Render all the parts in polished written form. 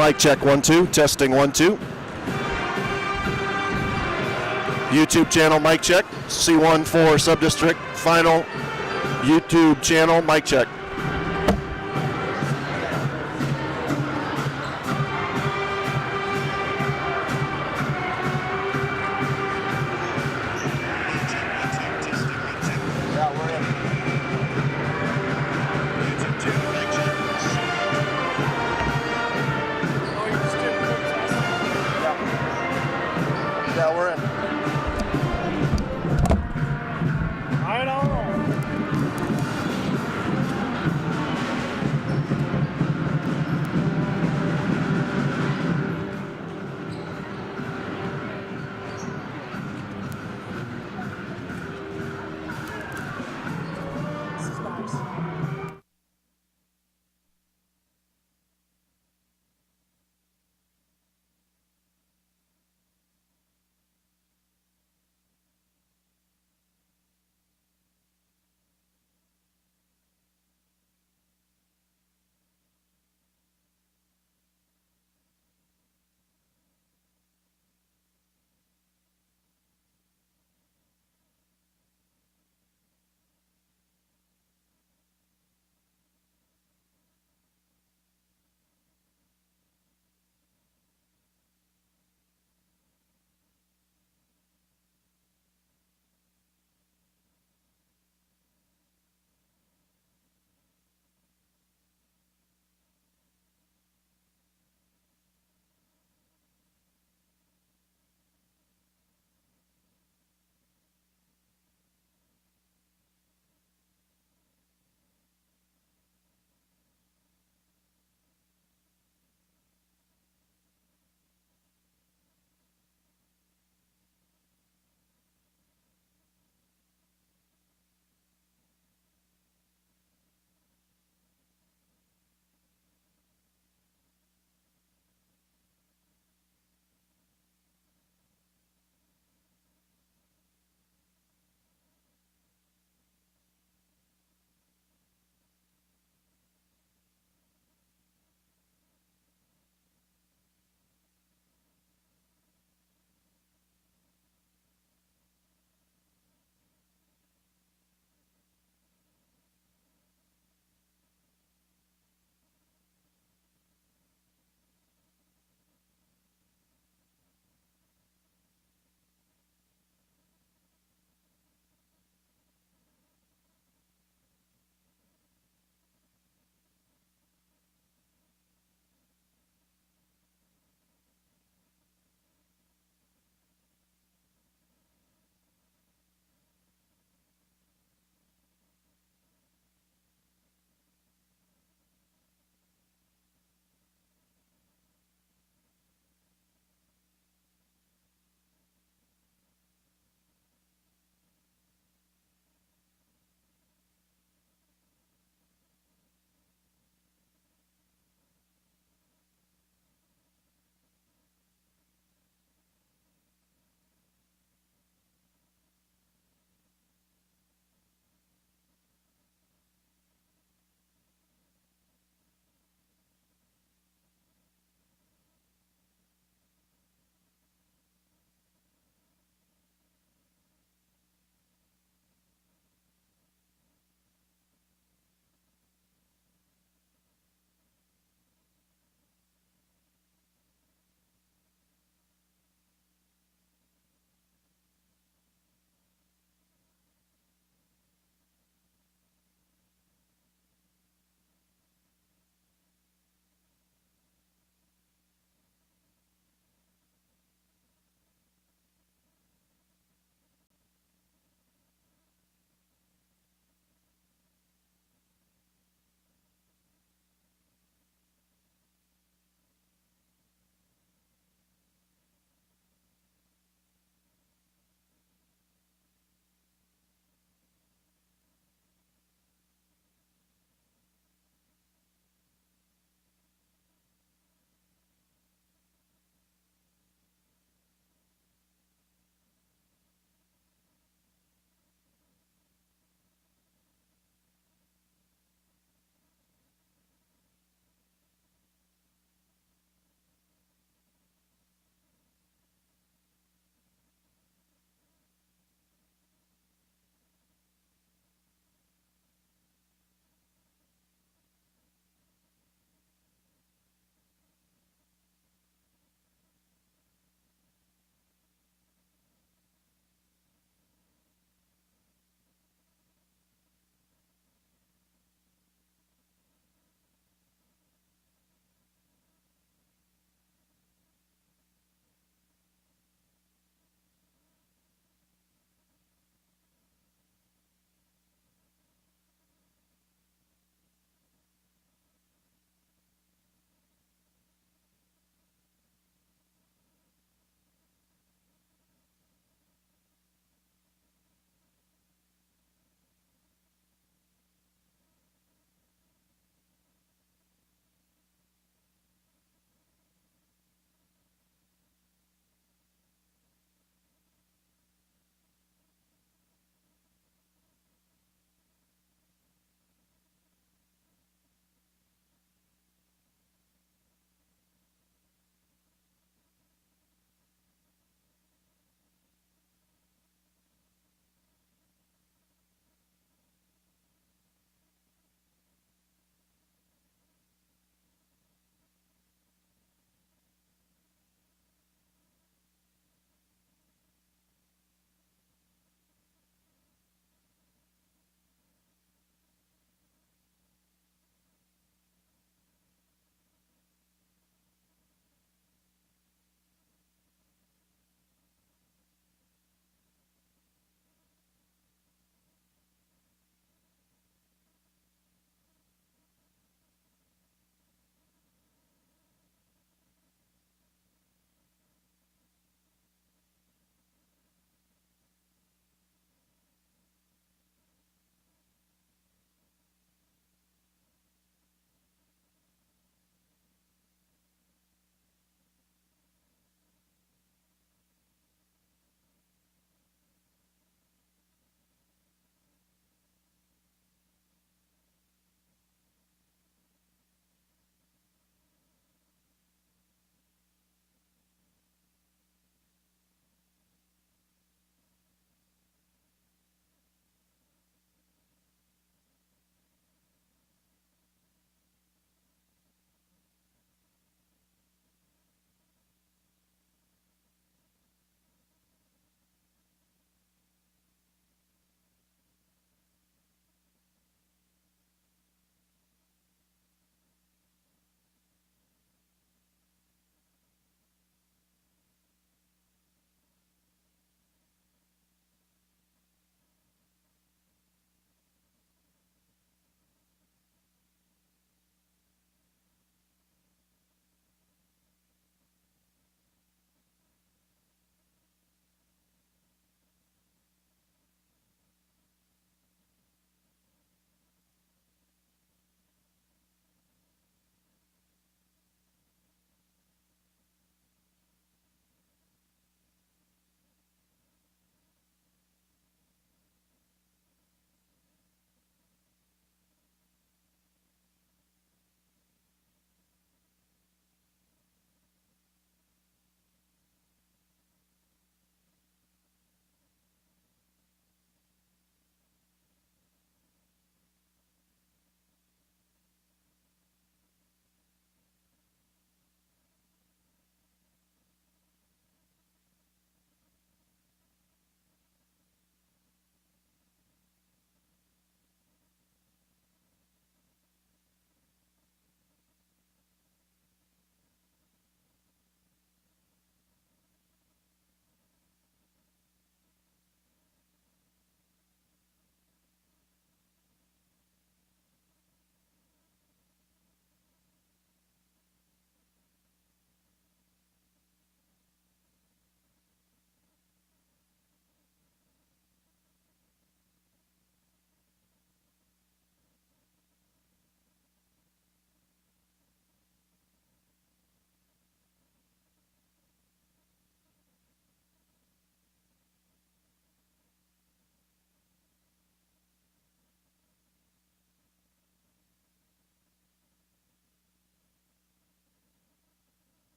Mic check 1 2, testing 1 2. YouTube channel mic check, C1 for subdistrict, final YouTube channel mic check. Yeah, we're in. Right on. This is nice.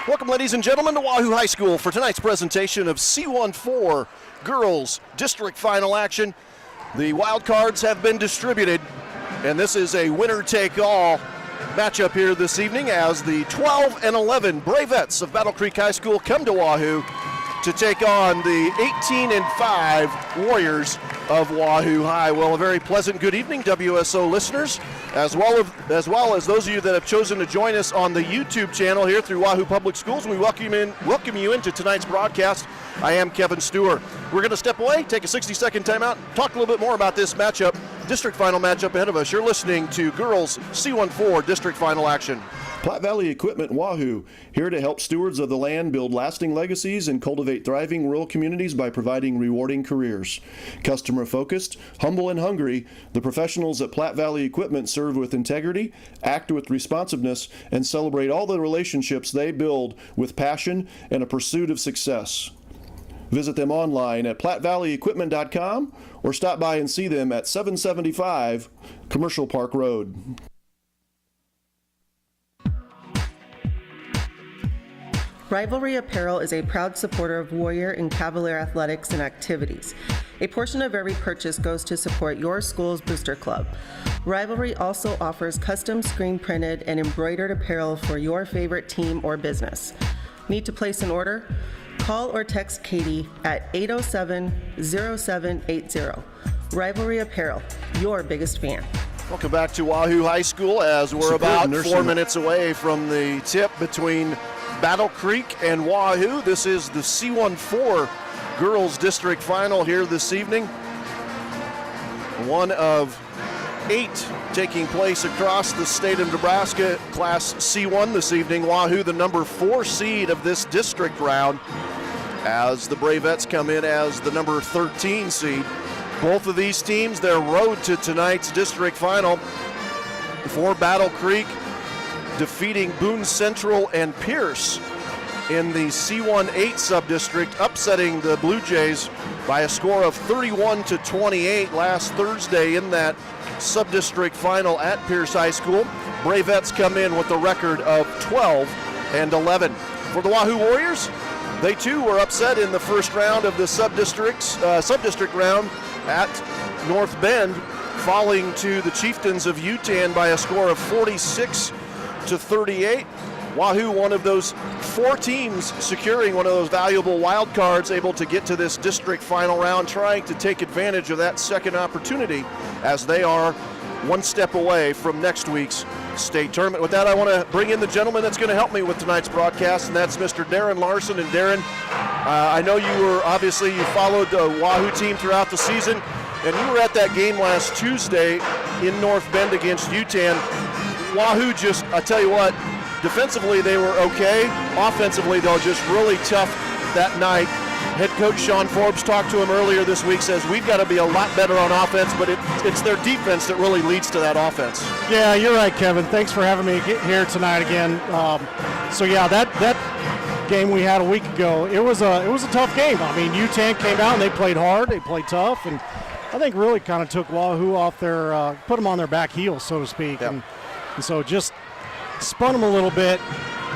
Welcome, ladies and gentlemen, to Wahoo High School for tonight's presentation of C14 Girls District Final action. The wild cards have been distributed, and this is a winner-take-all matchup here this evening as the 12 and 11 Bravettes of Battle Creek High School come to Wahoo to take on the 18 and 5 Warriors of Wahoo High. Well, a very pleasant good evening, WSO listeners, as well as those of you that have chosen to join us on the YouTube channel here through Wahoo Public Schools. We welcome you into tonight's broadcast. I am Kevin Stewart. We're going to step away, take a 60-second timeout, talk a little bit more about this matchup, district final matchup ahead of us. You're listening to Girls C14 District Final action. Platte Valley Equipment Wahoo, here to help stewards of the land build lasting legacies and cultivate thriving rural communities by providing rewarding careers. Customer focused, humble and hungry, the professionals at Platte Valley Equipment serve with integrity, act with responsiveness, and celebrate all the relationships they build with passion and a pursuit of success. Visit them online at plattevalley.equipment.com or stop by and see them at 775 Commercial Park Road. Rivalry Apparel is a proud supporter of Warrior and Cavalier athletics and activities. A portion of every purchase goes to support your school's booster club. Rivalry also offers custom screen printed and embroidered apparel for your favorite team or business. Need to place an order? Call or text Katie at 807-0780. Rivalry Apparel, your biggest fan. Welcome back to Wahoo High School as we're about 4 minutes away from the tip between Battle Creek and Wahoo. This is the C14 Girls District Final here this evening. One of 8 taking place across the state of Nebraska, Class C1 this evening. Wahoo, the number 4 seed of this district round, as the Bravettes come in as the number 13 seed. Both of these teams, their road to tonight's district final. For Battle Creek, defeating Boone Central and Pierce in the C1-8 sub-district, upsetting the Blue Jays by a score of 31-28 last Thursday in that sub-district final at Pierce High School. Bravettes come in with a record of 12 and 11. For the Wahoo Warriors, they too were upset in the first round of the sub-district round at North Bend, falling to the Chieftains of Utan by a score of 46-38. Wahoo, one of those 4 teams securing one of those valuable wild cards, able to get to this district final round, trying to take advantage of that second opportunity as they are one step away from next week's state tournament. With that, I want to bring in the gentleman that's going to help me with tonight's broadcast, and that's Mr. Darren Larson. And Darren, I know you followed the Wahoo team throughout the season, and you were at that game last Tuesday in North Bend against Utan. Wahoo just, I tell you what, defensively they were okay. Offensively, though, just really tough that night. Head coach Sean Forbes talked to him earlier this week, says we've got to be a lot better on offense, but it's their defense that really leads to that offense. Yeah, you're right, Kevin. Thanks for having me here tonight again. That game we had a week ago, it was a tough game. I mean, Utan came out and they played hard, they played tough, and I think really kind of took Wahoo off their, put them on their back heels, so to speak, yep. and so just spun them a little bit.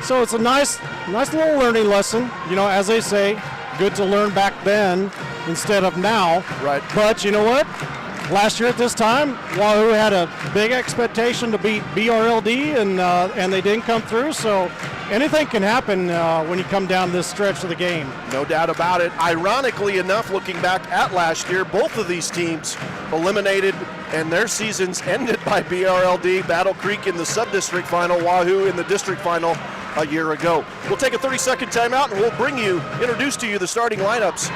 So it's a nice little learning lesson. You know, as they say, good to learn back then instead of now. Right. But you know what? Last year at this time, Wahoo had a big expectation to beat BRLD, and they didn't come through. So anything can happen when you come down this stretch of the game. No doubt about it. Ironically enough, looking back at last year, both of these teams eliminated and their seasons ended by BRLD. Battle Creek in the sub-district final, Wahoo in the district final a year ago. We'll take a 30-second timeout and we'll introduce to you the starting lineups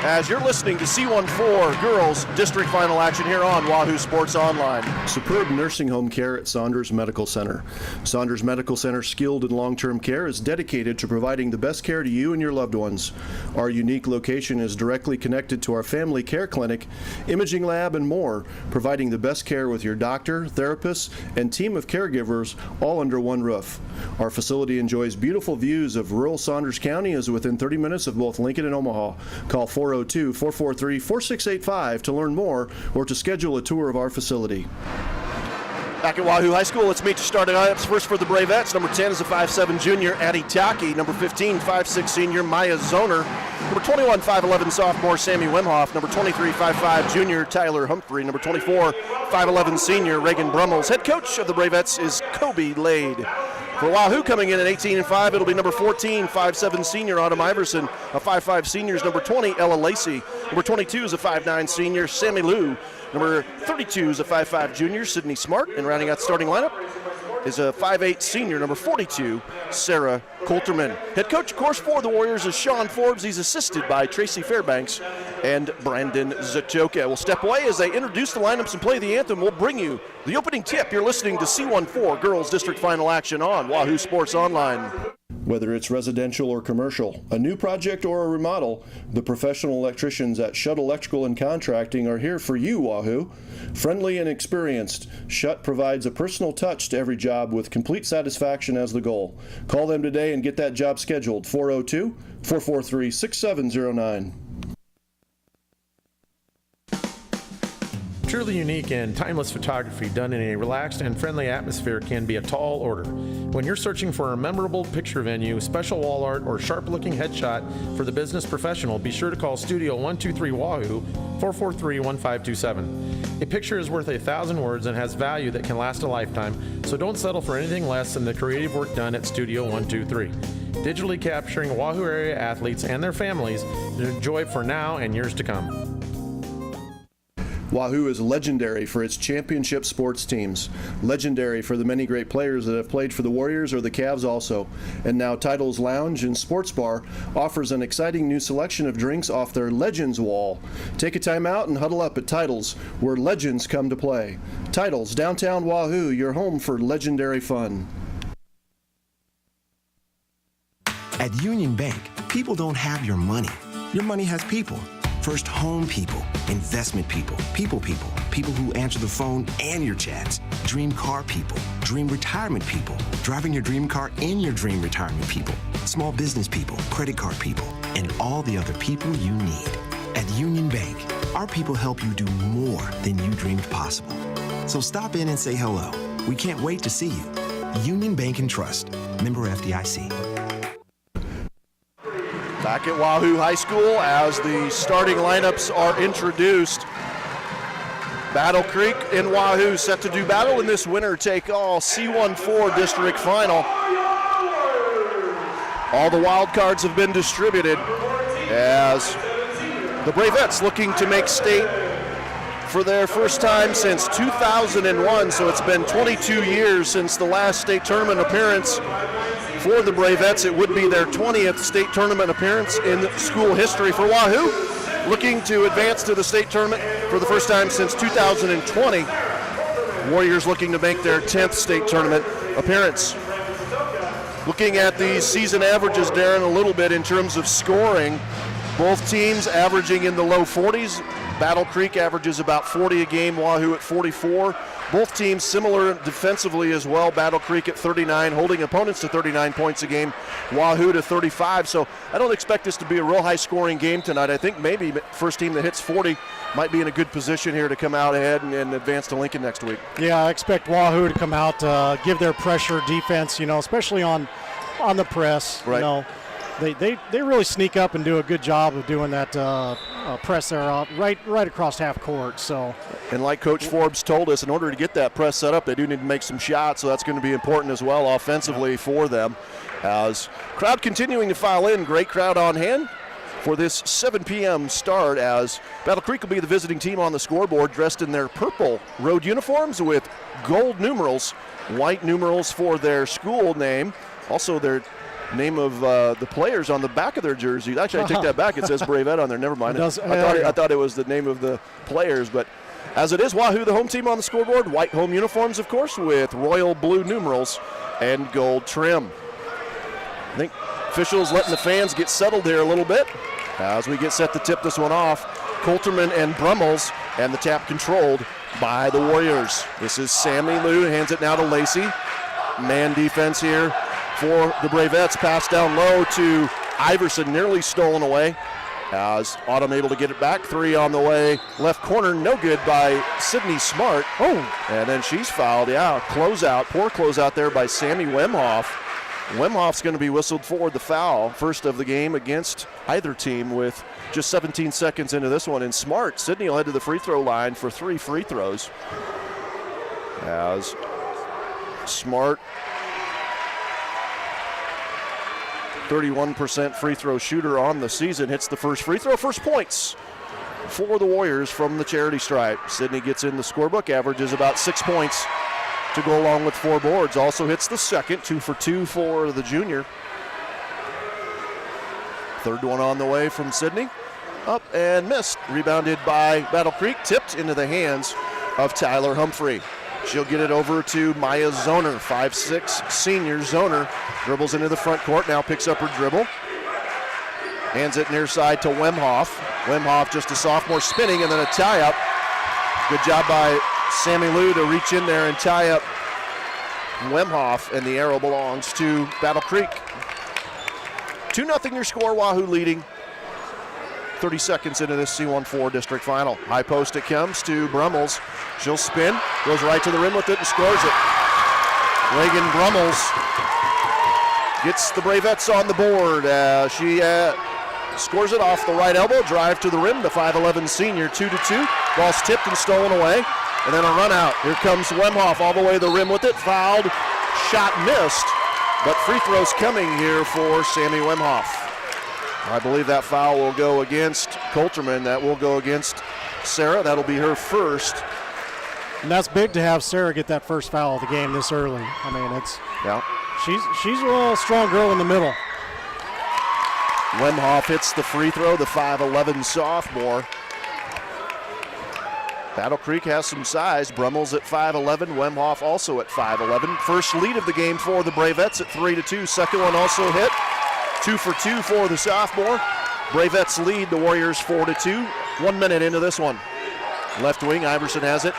as you're listening to C14 Girls District Final action here on Wahoo Sports Online. Superb nursing home care at Saunders Medical Center. Saunders Medical Center Skilled in Long-Term Care is dedicated to providing the best care to you and your loved ones. Our unique location is directly connected to our family care clinic, imaging lab, and more, providing the best care with your doctor, therapists, and team of caregivers all under one roof. Our facility enjoys beautiful views of rural Saunders County, is within 30 minutes of both Lincoln and Omaha. Call 402-443-4685 to learn more or to schedule a tour of our facility. Back at Wahoo High School, let's meet your starting lineups. First for the Bravettes, number 10 is a 5'7 junior, Addie Taki. Number 15, 5'6 senior, Maya Zoner. Number 21, 5'11 sophomore, Sammy Wimhoff. Number 23, 5'5 junior, Tyler Humphrey. Number 24, 5'11 senior, Reagan Brummels. Head coach of the Bravettes is Kobe Lade. For Wahoo, coming in at 18-5, it'll be number 14, 5'7 senior, Autumn Iverson. A 5'5 senior is number 20, Ella Lacey. Number 22 is a 5'9 senior, Sammy Lou. Number 32 is a 5'5 junior, Sydney Smart. And rounding out the starting lineup is a 5'8 senior, number 42, Sarah Coulterman. Head coach, of course, for the Warriors is Sean Forbes. He's assisted by Tracy Fairbanks and Brandon Zatoka. We'll step away as they introduce the lineups and play the anthem. We'll bring you the opening tip. You're listening to C14 Girls District Final Action on Wahoo Sports Online. Whether it's residential or commercial, a new project or a remodel, the professional electricians at Shutt Electrical and Contracting are here for you, Wahoo. Friendly and experienced, Shutt provides a personal touch to every job with complete satisfaction as the goal. Call them today and get that job scheduled, 402-443-6709. Truly unique and timeless photography done in a relaxed and friendly atmosphere can be a tall order. When you're searching for a memorable picture venue, special wall art, or sharp-looking headshot for the business professional, be sure to call Studio 123 Wahoo, 443-1527. A picture is worth 1,000 words and has value that can last a lifetime, so don't settle for anything less than the creative work done at Studio 123. Digitally capturing Wahoo area athletes and their families to enjoy for now and years to come. Wahoo is legendary for its championship sports teams, legendary for the many great players that have played for the Warriors or the Cavs also. And now Titles Lounge and Sports Bar offers an exciting new selection of drinks off their Legends wall. Take a time out and huddle up at Titles, where legends come to play. Titles, downtown Wahoo, your home for legendary fun. At Union Bank, people don't have your money. Your money has people. First home people, investment people, people who answer the phone and your chats, dream car people, dream retirement people, driving your dream car in your dream retirement people, small business people, credit card people, and all the other people you need. At Union Bank, our people help you do more than you dreamed possible. So stop in and say hello. We can't wait to see you. Union Bank and Trust, member FDIC. Back at Wahoo High School as the starting lineups are introduced. Battle Creek and Wahoo set to do battle in this winner-take-all C14 district final. All the wild cards have been distributed as the Bravettes looking to make state for their first time since 2001, so it's been 22 years since the last state tournament appearance for the Bravettes. It would be their 20th state tournament appearance in school history. For Wahoo, looking to advance to the state tournament for the first time since 2020. Warriors looking to make their 10th state tournament appearance. Looking at the season averages, Darren, a little bit in terms of scoring. Both teams averaging in the low 40s. Battle Creek averages about 40 a game, Wahoo at 44. Both teams similar defensively as well. Battle Creek at 39, holding opponents to 39 points a game. Wahoo to 35. So I don't expect this to be a real high-scoring game tonight. I think maybe first team that hits 40 might be in a good position here to come out ahead and advance to Lincoln next week. Yeah, I expect Wahoo to come out, give their pressure defense, especially on the press. Right. They really sneak up and do a good job of doing that press there right across half court. So, and like Coach Forbes told us, in order to get that press set up, they do need to make some shots, so that's going to be important as well offensively for them. As crowd continuing to file in, great crowd on hand for this 7 p.m. start, as Battle Creek will be the visiting team on the scoreboard, dressed in their purple road uniforms with gold numerals, white numerals for their school name, also their name of the players on the back of their jerseys. Actually, I take that back. It says Bravette on there. Never mind. I thought it was the name of the players, but as it is, Wahoo, the home team on the scoreboard. White home uniforms, of course, with royal blue numerals and gold trim. I think officials letting the fans get settled here a little bit as we get set to tip this one off. Coulterman and Brummels, and the tap controlled by the Warriors. This is Sammy Lou, hands it now to Lacey. Man defense here for the Bravettes. Pass down low to Iverson, nearly stolen away. As Autumn able to get it back. 3 on the way. Left corner, no good by Sydney Smart. Oh, And then she's fouled. Yeah, closeout. Poor closeout there by Sammy Wemhoff. Wemhoff's going to be whistled for the foul. First of the game against either team with just 17 seconds into this one. And Smart, Sydney will head to the free throw line for 3 free throws. As Smart, 31% free throw shooter on the season, hits the first free throw. First points for the Warriors from the charity stripe. Sydney gets in the scorebook, averages about 6 points to go along with 4 boards. Also hits the second, 2 for 2 for the junior. Third one on the way from Sydney. Up and missed. Rebounded by Battle Creek, tipped into the hands of Tyler Humphrey. She'll get it over to Maya Zoner, 5'6" senior. Zoner dribbles into the front court, now picks up her dribble. Hands it near side to Wemhoff. Wemhoff, just a sophomore, spinning, and then a tie-up. Good job by Sammy Lou to reach in there and tie up Wemhoff, and the arrow belongs to Battle Creek. 2-0 your score, Wahoo leading. 30 seconds into this C14 district final. High post it comes to Brummels. She'll spin, goes right to the rim with it and scores it. Reagan Brummels gets the Bravettes on the board. She scores it off the right elbow, drive to the rim, the 5'11 senior, 2-2. Ball's tipped and stolen away, and then a run out. Here comes Wemhoff all the way to the rim with it, fouled, shot missed, but free throws coming here for Sammy Wemhoff. I believe that foul will go against Coulterman. That will go against Sarah. That'll be her first. and that's big to have Sarah get that first foul of the game this early. I mean, it's she's a strong girl in the middle. Wemhoff hits the free throw, the 5'11 sophomore. Battle Creek has some size. Brummels at 5'11, Wemhoff also at 5'11. First lead of the game for the Bravettes at 3-2. Second one also hit. 2 for 2 for the sophomore. Bravettes lead the Warriors 4-2. 1 minute into this one. Left wing, Iverson has it.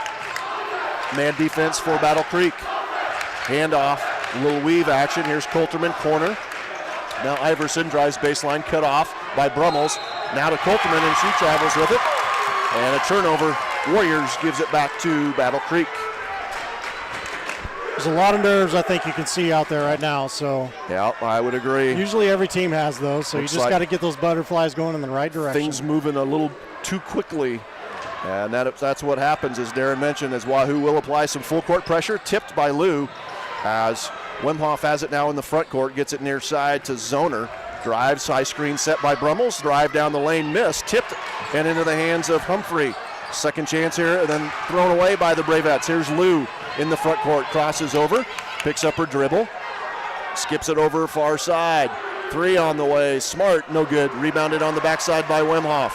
Man defense for Battle Creek. Handoff, a little weave action. Here's Coulterman, corner. Now Iverson drives baseline, cut off by Brummels. Now to Coulterman, and she travels with it. And a turnover. Warriors gives it back to Battle Creek. There's a lot of nerves I think you can see out there right now. So Yeah, I would agree. usually every team has those, so Looks you just like got to get those butterflies going in the right direction. Things moving a little too quickly. And that's what happens, as Darren mentioned, as Wahoo will apply some full court pressure. Tipped by Lou, as Wemhoff has it now in the front court, gets it near side to Zoner. Drives, high screen set by Brummels. Drive down the lane, missed. Tipped and into the hands of Humphrey. Second chance here, and then thrown away by the Bravettes. Here's Lou in the front court, crosses over, picks up her dribble, skips it over far side. 3 on the way, Smart, no good. Rebounded on the backside by Wemhoff.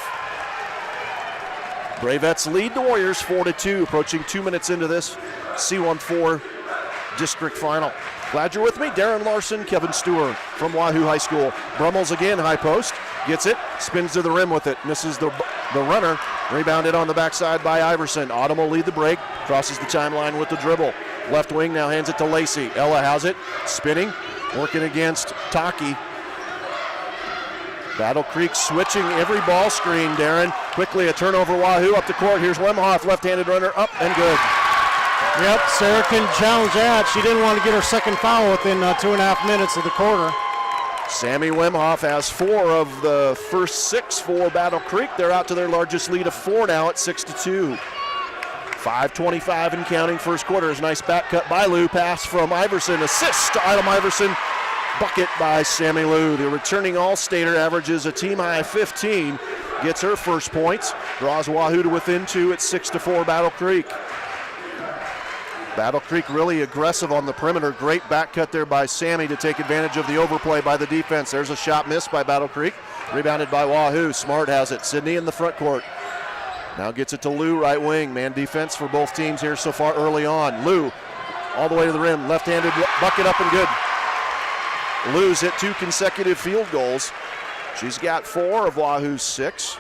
Bravettes lead the Warriors 4-2, approaching 2 minutes into this C14 district final. Glad you're with me. Darren Larson, Kevin Stewart from Wahoo High School. Brummels again, high post, gets it, spins to the rim with it, misses the runner. Rebounded on the backside by Iverson. Autumn will lead the break, crosses the timeline with the dribble. Left wing now hands it to Lacey. Ella has it, spinning, working against Taki. Battle Creek switching every ball screen, Darren. Quickly a turnover, Wahoo up the court. Here's Wemhoff, left-handed runner, up and good. Yep, Sarah can challenge that. She didn't want to get her second foul within 2.5 minutes of the quarter. Sammy Wemhoff has 4 of the first 6 for Battle Creek. They're out to their largest lead of 4 now at 6-2. 5:25 and counting first quarter. Is nice back cut by Lou. Pass from Iverson. Assist to Autumn Iverson. Bucket by Sammy Lou. The returning All-Stater averages a team high 15. Gets her first points. Draws Wahoo to within 2 at 6-4 Battle Creek. Battle Creek really aggressive on the perimeter. Great back cut there by Sammy to take advantage of the overplay by the defense. There's a shot missed by Battle Creek. Rebounded by Wahoo. Smart has it. Sydney in the front court. Now gets it to Lou, right wing. Man defense for both teams here so far early on. Lou all the way to the rim. Left-handed bucket up and good. Lou's hit 2 consecutive field goals. She's got 4 of Wahoo's 6.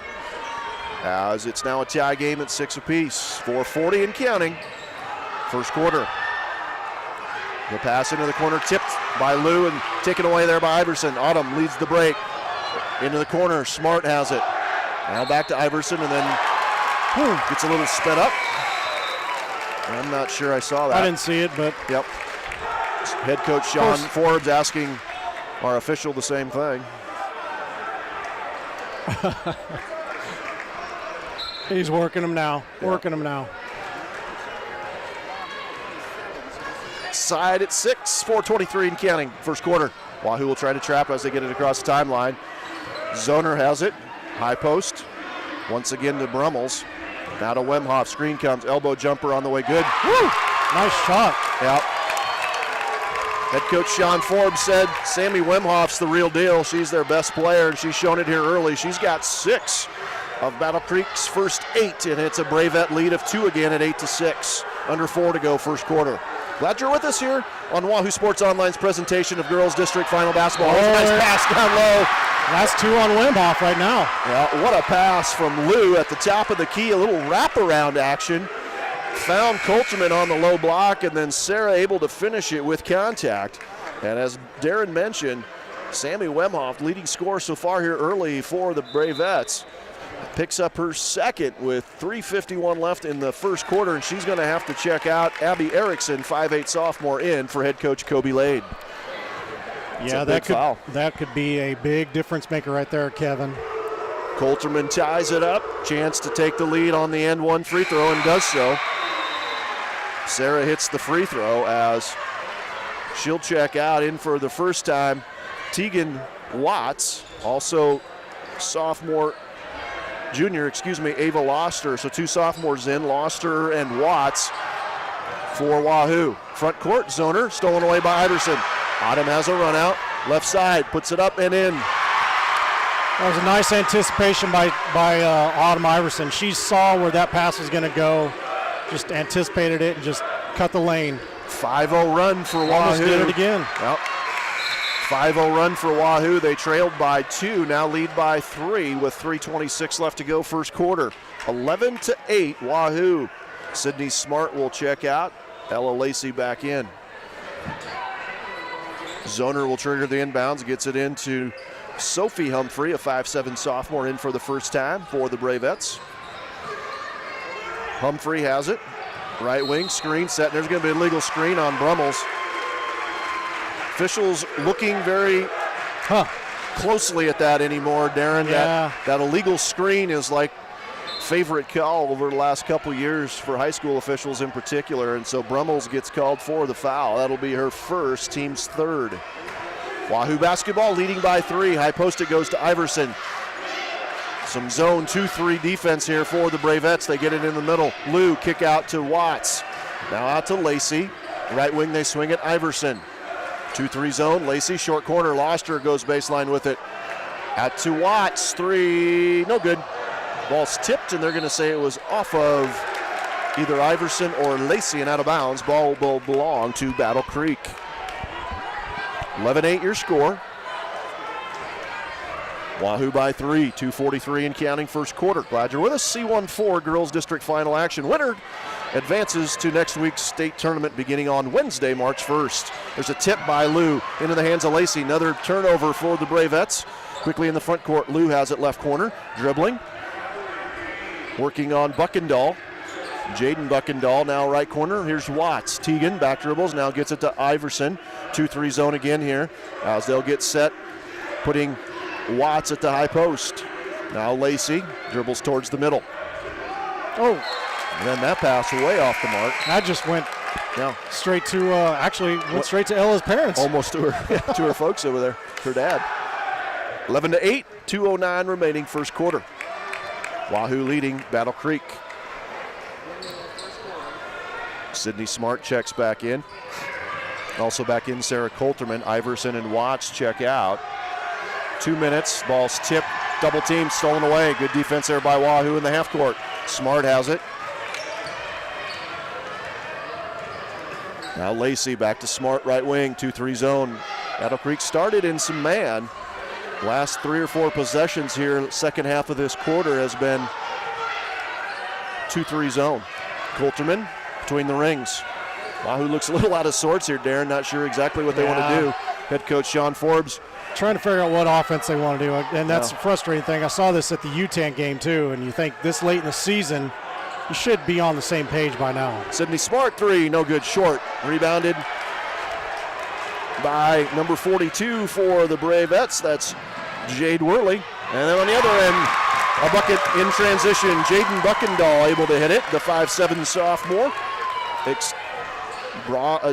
As it's now a tie game at 6 apiece. 4:40 and counting. First quarter. The pass into the corner, tipped by Lou and taken away there by Iverson. Autumn leads the break. Into the corner, Smart has it. Now back to Iverson, and then gets a little sped up. I'm not sure I saw that. I didn't see it, but. Yep. Head coach Sean Forbes asking our official the same thing. He's working them now. Side at 6, 4:23 and counting. First quarter. Wahoo will try to trap as they get it across the timeline. Zoner has it. High post. Once again to Brummels. Now to Wemhoff. Screen comes. Elbow jumper on the way. Good. Woo! Nice shot. Yep. Head coach Sean Forbes said Sammy Wemhoff's the real deal. She's their best player, and she's shown it here early. She's got 6 of Battle Creek's first 8, and it's a Bravette lead of 2 again at 8-6. Under 4 to go first quarter. Glad you're with us here on Wahoo Sports Online's presentation of Girls District Final Basketball. Nice pass down low. That's 2 on Wemhoff right now. Yeah, what a pass from Lou at the top of the key. A little wraparound action. Found Coulterman on the low block, and then Sarah able to finish it with contact. And as Darren mentioned, Sammy Wemhoff, leading scorer so far here early for the Bravettes, picks up her second with 3:51 left in the first quarter, and she's going to have to check out Abby Erickson, 5'8" sophomore, in for head coach Kobe Lade. Yeah, that could be a big difference maker right there, Kevin. Coulterman ties it up. Chance to take the lead on the end one free throw, and does so. Sarah hits the free throw as she'll check out. In for the first time, Tegan Watts, also junior, Ava Loster. So 2 sophomores in, Loster and Watts for Wahoo. Front court, Zoner, stolen away by Iverson. Autumn has a run out, left side, puts it up and in. That was a nice anticipation by Autumn Iverson. She saw where that pass was going to go, just anticipated it and just cut the lane. 5-0 run for Wahoo. Almost did it again. Yep. 5-0 run for Wahoo. They trailed by 2, now lead by 3 with 3:26 left to go first quarter. 11-8 Wahoo. Sydney Smart will check out. Ella Lacey back in. Zoner will trigger the inbounds, gets it into Sophie Humphrey, a 5'7" sophomore, in for the first time for the Bravettes. Humphrey has it. Right wing, screen set. There's going to be a legal screen on Brummels. Officials looking very closely at that anymore, Darren. Yeah. That illegal screen is like favorite call over the last couple years for high school officials in particular, and so Brummels gets called for the foul. That'll be her first, team's third. Wahoo basketball leading by 3. High post it goes to Iverson. Some zone 2-3 defense here for the Bravettes. They get it in the middle. Lou kick out to Watts. Now out to Lacey. Right wing they swing it, Iverson. 2-3 zone, Lacey, short corner. Loster goes baseline with it. Out to Watts, 3, no good. Ball's tipped, and they're going to say it was off of either Iverson or Lacey and out of bounds. Ball will belong to Battle Creek. 11-8 your score. Wahoo by 3, 2:43 and counting first quarter. Glad you're with us. C14 Girls District Final action. Winner advances to next week's state tournament beginning on Wednesday, March 1st. There's a tip by Lou into the hands of Lacey. Another turnover for the Bravettes. Quickly in the front court, Lou has it left corner, dribbling. Working on Buckendahl. Jaden Buckendahl now right corner. Here's Watts. Tegan back dribbles, now gets it to Iverson. 2-3 zone again here as they'll get set, putting Watts at the high post. Now Lacey dribbles towards the middle. Oh. And then that pass way off the mark. That just went straight to, straight to Ella's parents. Almost to her folks over there, her dad. 11-8, 2:09 remaining first quarter. Wahoo leading Battle Creek. Sydney Smart checks back in. Also back in Sarah Coulterman. Iverson and Watts check out. 2 minutes, ball's tipped, double team, stolen away. Good defense there by Wahoo in the half court. Smart has it. Now Lacey back to Smart, right wing, 2-3 zone. Battle Creek started in some man. Last 3 or 4 possessions here, second half of this quarter has been 2-3 zone. Coulterman between the rings. Wahoo looks a little out of sorts here, Darren. Not sure exactly what they want to do. Head coach Sean Forbes trying to figure out what offense they want to do, and that's a frustrating thing. I saw this at the UTAN game too, and you think this late in the season, you should be on the same page by now. Sydney Smart three, no good, short. Rebounded by number 42 for the Bravettes. That's Jade Worley. And then on the other end, a bucket in transition. Jaden Buckendahl able to hit it, the 5'7" sophomore.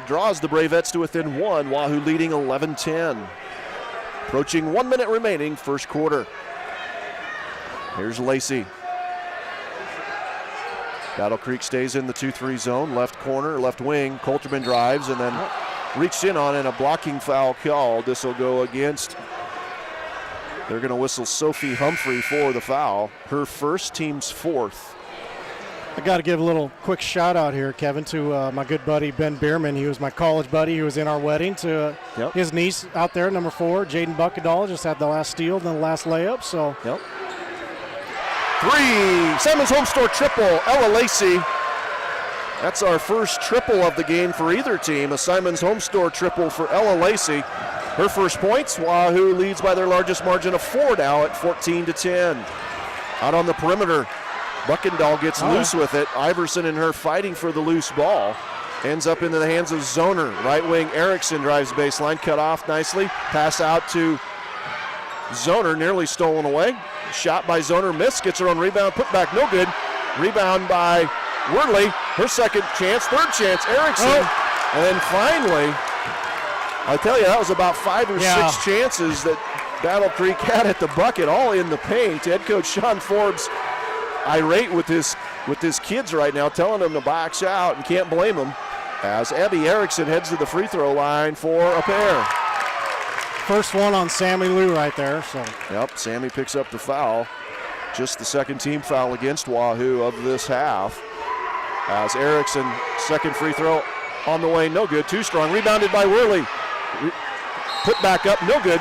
Draws the Bravettes to within one. Wahoo leading 11-10. Approaching 1 minute remaining, first quarter. Here's Lacey. Battle Creek stays in the 2-3 zone. Left corner, left wing. Coulterman drives and then reached in on, and a blocking foul called. This will go against. They're going to whistle Sophie Humphrey for the foul. Her first, team's fourth. I got to give a little quick shout out here, Kevin, to my good buddy Ben Bierman. He was my college buddy. He was in our wedding. To his niece out there, number 4, Jaden Buckendahl, just had the last steal, then the last layup. So. Three, Simon's Home Store triple, Ella Lacey. That's our first triple of the game for either team. A Simon's Home Store triple for Ella Lacey. Her first points. Wahoo leads by their largest margin of 4 now at 14-10. Out on the perimeter, Buckendahl gets loose with it. Iverson and her fighting for the loose ball. Ends up into the hands of Zoner. Right wing Erickson drives baseline, cut off nicely. Pass out to Zoner, nearly stolen away. Shot by Zoner, missed, gets her own rebound, put back, no good. Rebound by Worley, her second chance, third chance, Erickson. And then finally, I tell you, that was about 5 or 6 chances that Battle Creek had at the bucket, all in the paint. Head coach Sean Forbes irate with his kids right now, telling them to box out, and can't blame them, as Abby Erickson heads to the free throw line for a pair. First one on Sammy Lou right there. So. Yep, Sammy picks up the foul. Just the second team foul against Wahoo of this half. As Erickson, second free throw on the way, no good, too strong. Rebounded by Worley. Put back up, no good.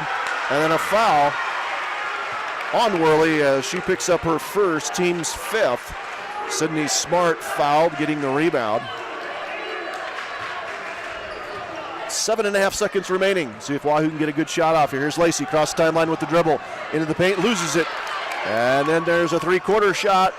And then a foul on Worley as she picks up her first, team's 5th. Sydney Smart fouled, getting the rebound. 7.5 seconds remaining. See if Wahoo can get a good shot off here. Here's Lacey, cross the timeline with the dribble. Into the paint, loses it. And then there's a three-quarter court shot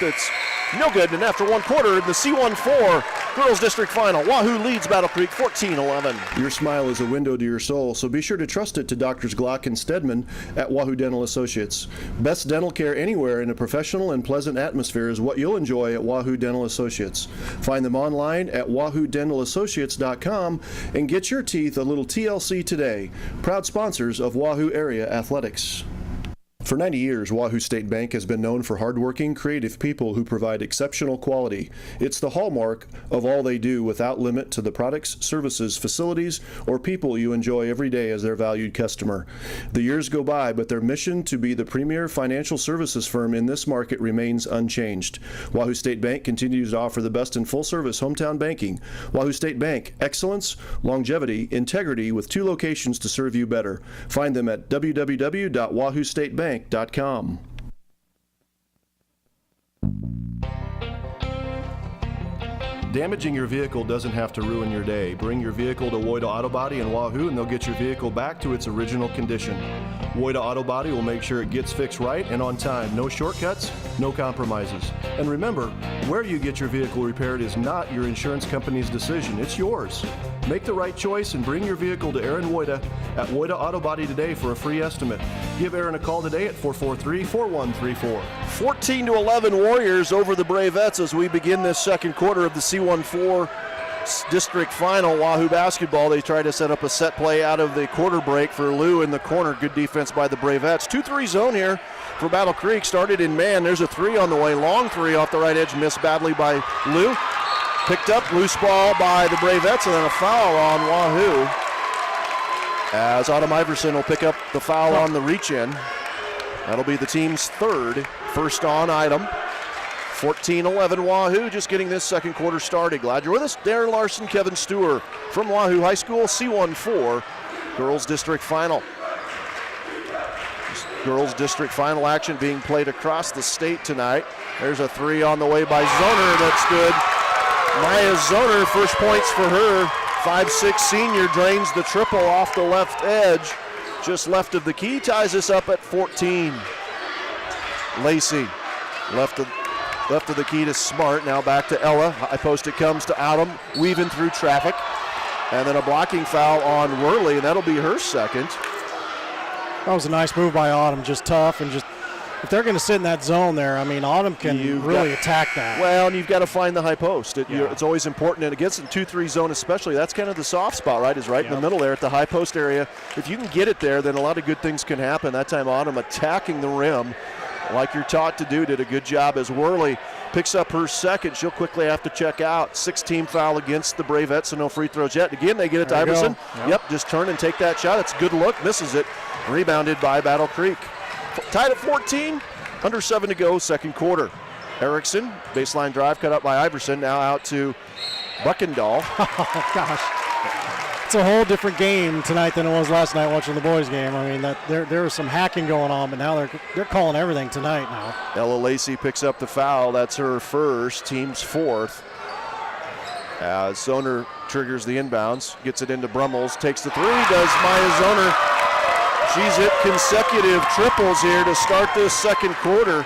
that's no good. And after 1 quarter, in the C14 Girls District Final, Wahoo leads Battle Creek 14-11. Your smile is a window to your soul, so be sure to trust it to Doctors Glock and Stedman at Wahoo Dental Associates. Best dental care anywhere in a professional and pleasant atmosphere is what you'll enjoy at Wahoo Dental Associates. Find them online at wahoodentalassociates.com and get your teeth a little TLC today. Proud sponsors of Wahoo Area Athletics. For 90 years, Wahoo State Bank has been known for hardworking, creative people who provide exceptional quality. It's the hallmark of all they do, without limit to the products, services, facilities, or people you enjoy every day as their valued customer. The years go by, but their mission to be the premier financial services firm in this market remains unchanged. Wahoo State Bank continues to offer the best in full-service hometown banking. Wahoo State Bank, excellence, longevity, integrity, with 2 locations to serve you better. Find them at www.wahoostatebank.com. Damaging your vehicle doesn't have to ruin your day. Bring your vehicle to Woida Auto Body in Wahoo and they'll get your vehicle back to its original condition. Woida Auto Body will make sure it gets fixed right and on time. No shortcuts, no compromises. And remember, where you get your vehicle repaired is not your insurance company's decision. It's yours. Make the right choice and bring your vehicle to Aaron Woida at Woida Auto Body today for a free estimate. Give Aaron a call today at 443-4134. 14-11 Warriors over the Bravettes as we begin this second quarter of the C14 District Final. Wahoo basketball, they try to set up a set play out of the quarter break for Lou in the corner. Good defense by the Bravettes. 2-3 zone here for Battle Creek. Started in man. There's a 3 on the way. Long 3 off the right edge. Missed badly by Lou. Picked up, loose ball by the Bravettes, and then a foul on Wahoo. As Autumn Iverson will pick up the foul on the reach-in. That'll be the team's 3rd. First on item. 14-11 Wahoo, just getting this second quarter started. Glad you're with us. Darren Larson, Kevin Stewart from Wahoo High School, C14 Girls District Final. Girls District Final action being played across the state tonight. There's a 3 on the way by Zoner. That's good. Maya Zoner, first points for her 5'6" senior drains the triple off the left edge, just left of the key, ties us up at 14. Lacey, left of the key to Smart, now back to Ella. High post it comes to Adam, weaving through traffic. And then a blocking foul on Worley, and that'll be her second. That was a nice move by Autumn, just tough and just, if they're going to sit in that zone there, I mean, Autumn can really attack that. Well, and you've got to find the high post. It's always important, and against the 2-3 zone especially, that's kind of the soft spot, right, is right in the middle there at the high post area. If you can get it there, then a lot of good things can happen. That time Autumn attacking the rim like you're taught to do, did a good job as Worley picks up her second. She'll quickly have to check out. 6-team foul against the Bravettes, so no free throws yet. Again, they get it to Iverson. Yep, just turn and take that shot. It's a good look, misses it. Rebounded by Battle Creek. Tied at 14, under 7 to go, second quarter. Erickson, baseline drive cut up by Iverson, now out to Buckendahl. Oh, gosh. It's a whole different game tonight than it was last night watching the boys' game. I mean, there was some hacking going on, but now they're calling everything tonight now. Ella Lacey picks up the foul. That's her first, team's fourth. As Zoner triggers the inbounds, gets it into Brummels, takes the three, does Maya Zoner. She's hit consecutive triples here to start this second quarter.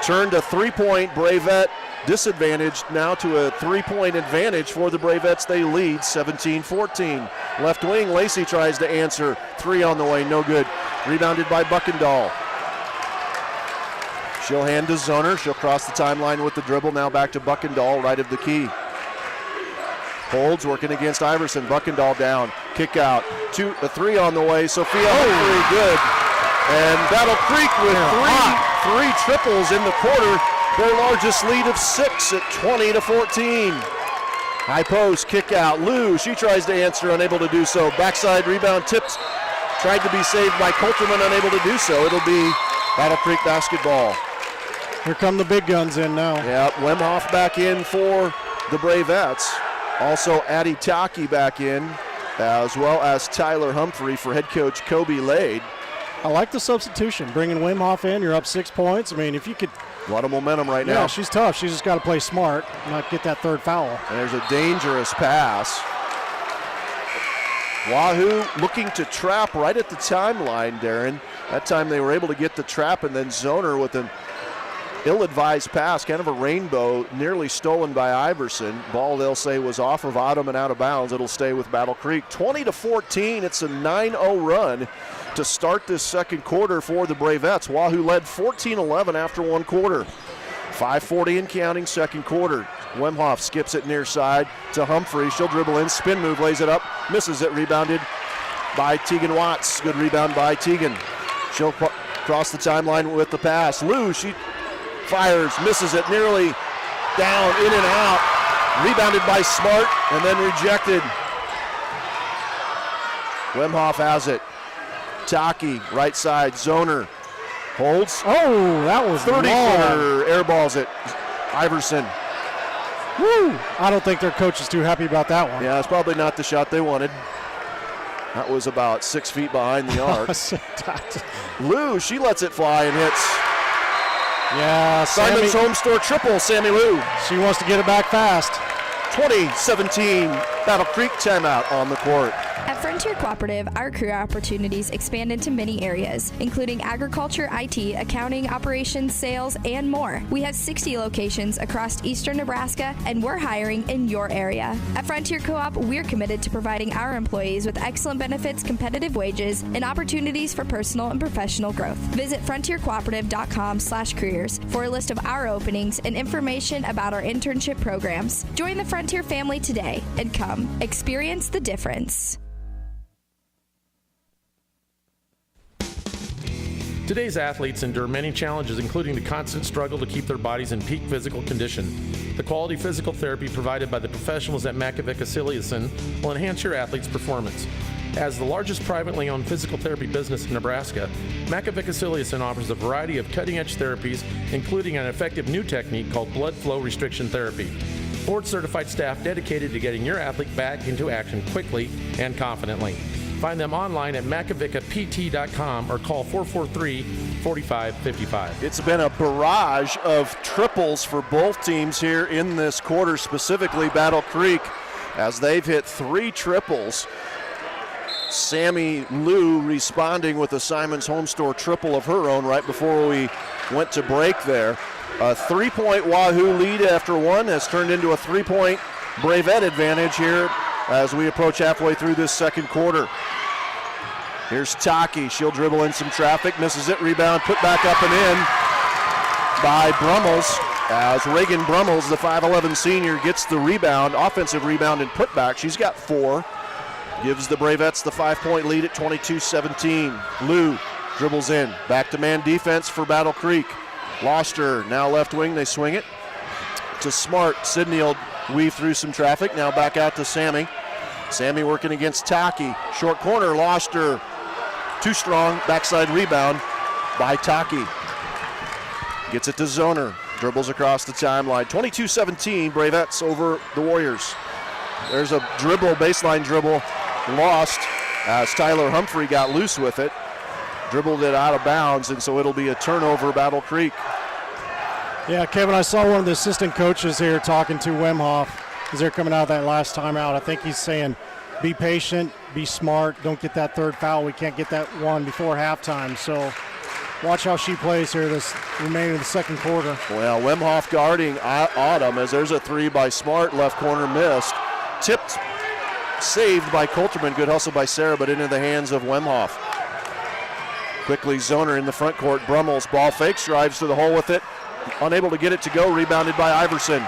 Turned a three-point Bravette disadvantage now to a three-point advantage for the Bravettes. They lead 17-14. Left wing, Lacey tries to answer. Three on the way, no good. Rebounded by Buckendahl. She'll hand to Zoner. She'll cross the timeline with the dribble. Now back to Buckendahl, right of the key. Holds, working against Iverson. Buckendahl down. Kick out. A three on the way. Sophia Humphrey, good. And Battle Creek with three triples in the quarter. Their largest lead of 6 at 20-14. High post, kick out. Lou, she tries to answer, unable to do so. Backside rebound tipped. Tried to be saved by Coulterman, unable to do so. It'll be Battle Creek basketball. Here come the big guns in now. Yeah, Wemhoff back in for the Bravettes. Also Addie Taki back in, as well as Tyler Humphrey for head coach Kobe Lade. I like the substitution. Bringing Wemhoff in, you're up 6 points. I mean, if you could. A lot of momentum right now. Yeah, she's tough. She's just got to play smart, not get that third foul. And there's a dangerous pass. Wahoo looking to trap right at the timeline, Darren. That time they were able to get the trap, and then Zoner with an ill-advised pass, kind of a rainbow, nearly stolen by Iverson. Ball, they'll say, was off of Autumn and out of bounds. It'll stay with Battle Creek. 20-14, it's a 9-0 run to start this second quarter for the Bravettes. Wahoo led 14-11 after one quarter. 5:40 and counting, second quarter. Wemhoff skips it near side to Humphrey. She'll dribble in, spin move, lays it up, misses it, rebounded by Tegan Watts. Good rebound by Tegan. She'll cross the timeline with the pass. Lou, she fires, misses it, nearly down, in and out. Rebounded by Smart and then rejected. Wemhoff has it. Taki, right side, Zoner. Holds. Oh, that was 30-footer, airballs it. Iverson. Woo! I don't think their coach is too happy about that one. Yeah, it's probably not the shot they wanted. That was about 6 feet behind the arc. Lou, she lets it fly and hits. Yeah, Simon's home store triple, Sammy Lou. She wants to get it back fast. 20-17, Battle Creek timeout on the court. At Frontier Cooperative, our career opportunities expand into many areas, including agriculture, IT, accounting, operations, sales, and more. We have 60 locations across eastern Nebraska, and we're hiring in your area. At Frontier Co-op, we're committed to providing our employees with excellent benefits, competitive wages, and opportunities for personal and professional growth. Visit frontiercooperative.com/careers for a list of our openings and information about our internship programs. Join the Frontier family today and come experience the difference. Today's athletes endure many challenges, including the constant struggle to keep their bodies in peak physical condition. The quality physical therapy provided by the professionals at Macavec-Aciliason will enhance your athlete's performance. As the largest privately owned physical therapy business in Nebraska, Macavec-Aciliason offers a variety of cutting-edge therapies, including an effective new technique called blood flow restriction therapy. Board-certified staff dedicated to getting your athlete back into action quickly and confidently. Find them online at macavicapt.com or call 443-4555. It's been a barrage of triples for both teams here in this quarter, specifically Battle Creek. as they've hit 3 triples. Sammy Lou responding with a Simon's Home Store triple of her own right before we went to break there. A 3-point Wahoo lead after 1 has turned into a 3-point Bravette advantage here as we approach halfway through this second quarter. Here's Taki. She'll dribble in some traffic, misses it, rebound, put back up and in by Brummels. As Reagan Brummels, the 5'11 senior, gets the rebound, offensive rebound and putback. She's got 4. Gives the Bravettes the 5-point lead at 22-17. Lou dribbles in. Back to man defense for Battle Creek. Lost her. Now left wing. They swing it to Smart. Sydney will weave through some traffic. Now back out to Sammy. Sammy working against Taki. Short corner. Lost her. Too strong. Backside rebound by Taki. Gets it to Zoner. Dribbles across the timeline. 22-17. Bravettes over the Warriors. There's a dribble, baseline dribble, lost as Tyler Humphrey got loose with it. Dribbled it out of bounds, and so it'll be a turnover, Battle Creek. Yeah, Kevin, I saw one of the assistant coaches here talking to Wemhoff as they're coming out of that last timeout. I think he's saying, be patient, be smart, don't get that third foul. We can't get that one before halftime. So watch how she plays here this remaining of the second quarter. Well, Wemhoff guarding Autumn as there's a 3 by Smart, left corner missed. Tipped, saved by Coulterman. Good hustle by Sarah, but into the hands of Wemhoff. Quickly, Zoner in the front court. Brummels, ball fakes, drives to the hole with it. Unable to get it to go, rebounded by Iverson.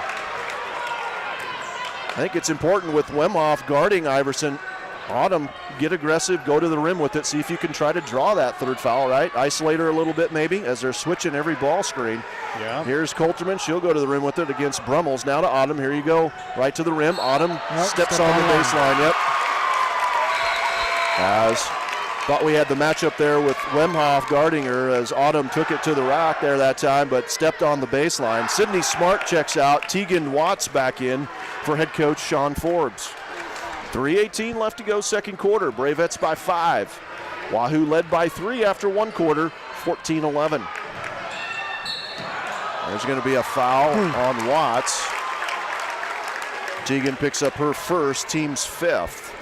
I think it's important with Wemhoff guarding Iverson. Autumn, get aggressive, go to the rim with it, see if you can try to draw that third foul, right? Isolate her a little bit maybe as they're switching every ball screen. Yeah. Here's Coulterman, she'll go to the rim with it against Brummels. Now to Autumn, here you go, right to the rim. Autumn steps on the baseline, yep. As thought we had the matchup there with Wemhoff guarding her as Autumn took it to the rack there that time, but stepped on the baseline. Sydney Smart checks out, Tegan Watts back in for head coach Sean Forbes. 3:18 left to go, second quarter. Bravettes by 5. Wahoo led by 3 after 1 quarter, 14-11. There's going to be a foul on Watts. Tegan picks up her first, team's 5th.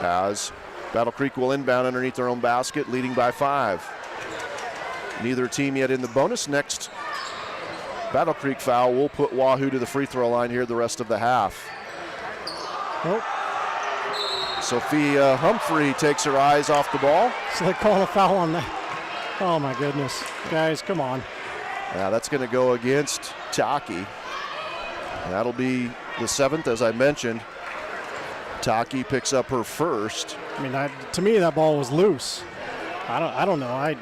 As Battle Creek will inbound underneath their own basket, leading by 5. Neither team yet in the bonus. Next Battle Creek foul will put Wahoo to the free throw line here the rest of the half. Nope. Sophia Humphrey takes her eyes off the ball. So they call a foul on that. Oh my goodness. Guys, come on. Now that's going to go against Taki. That'll be the 7th, as I mentioned. Taki picks up her first. I mean, to me, that ball was loose. I don't know.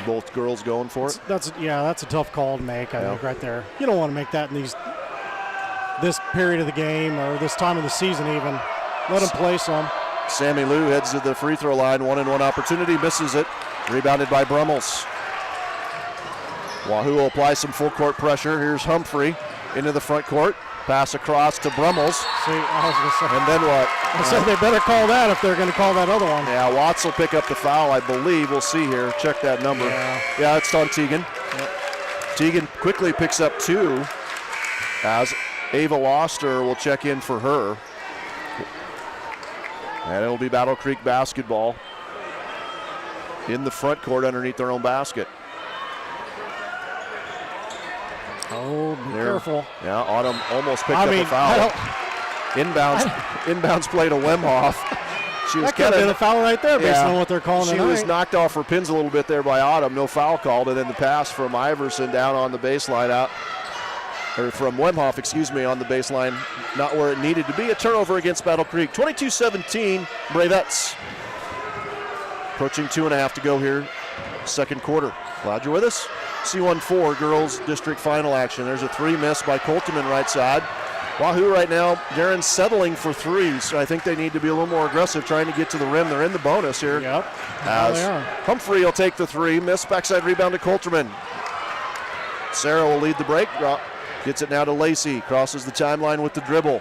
Both girls going for it. That's a tough call to make. I think right there. You don't want to make that in this period of the game or this time of the season even. Let them play some. Sammy Lou heads to the free throw line. 1-and-1 opportunity, misses it. Rebounded by Brummels. Wahoo will apply some full court pressure. Here's Humphrey into the front court. Pass across to Brummels. See, I was going to say. And then what? I said they better call that if they're going to call that other one. Yeah, Watts will pick up the foul, I believe. We'll see here. Check that number. Yeah, it's on Tegan. Yep. Tegan quickly picks up 2 as Ava Loster will check in for her. And it'll be Battle Creek basketball in the front court underneath their own basket. Oh, be careful. Yeah, Autumn almost picked up a foul. Inbounds play to Wemhoff. She was that could have been a foul right there based on what they're calling tonight. She was knocked off her pins a little bit there by Autumn. No foul called, and then the pass from Iverson down on the baseline from Wemhoff, on the baseline, not where it needed to be. A turnover against Battle Creek. 22-17, Bravettes. Approaching 2.5 to go here, second quarter. Glad you're with us. C14 girls district final action. There's a 3 miss by Coulterman right side. Wahoo right now, Darren's settling for 3s. So I think they need to be a little more aggressive trying to get to the rim. They're in the bonus here. Yep. As Humphrey will take the 3. Miss, backside rebound to Coulterman. Sarah will lead the break. Gets it now to Lacey. Crosses the timeline with the dribble.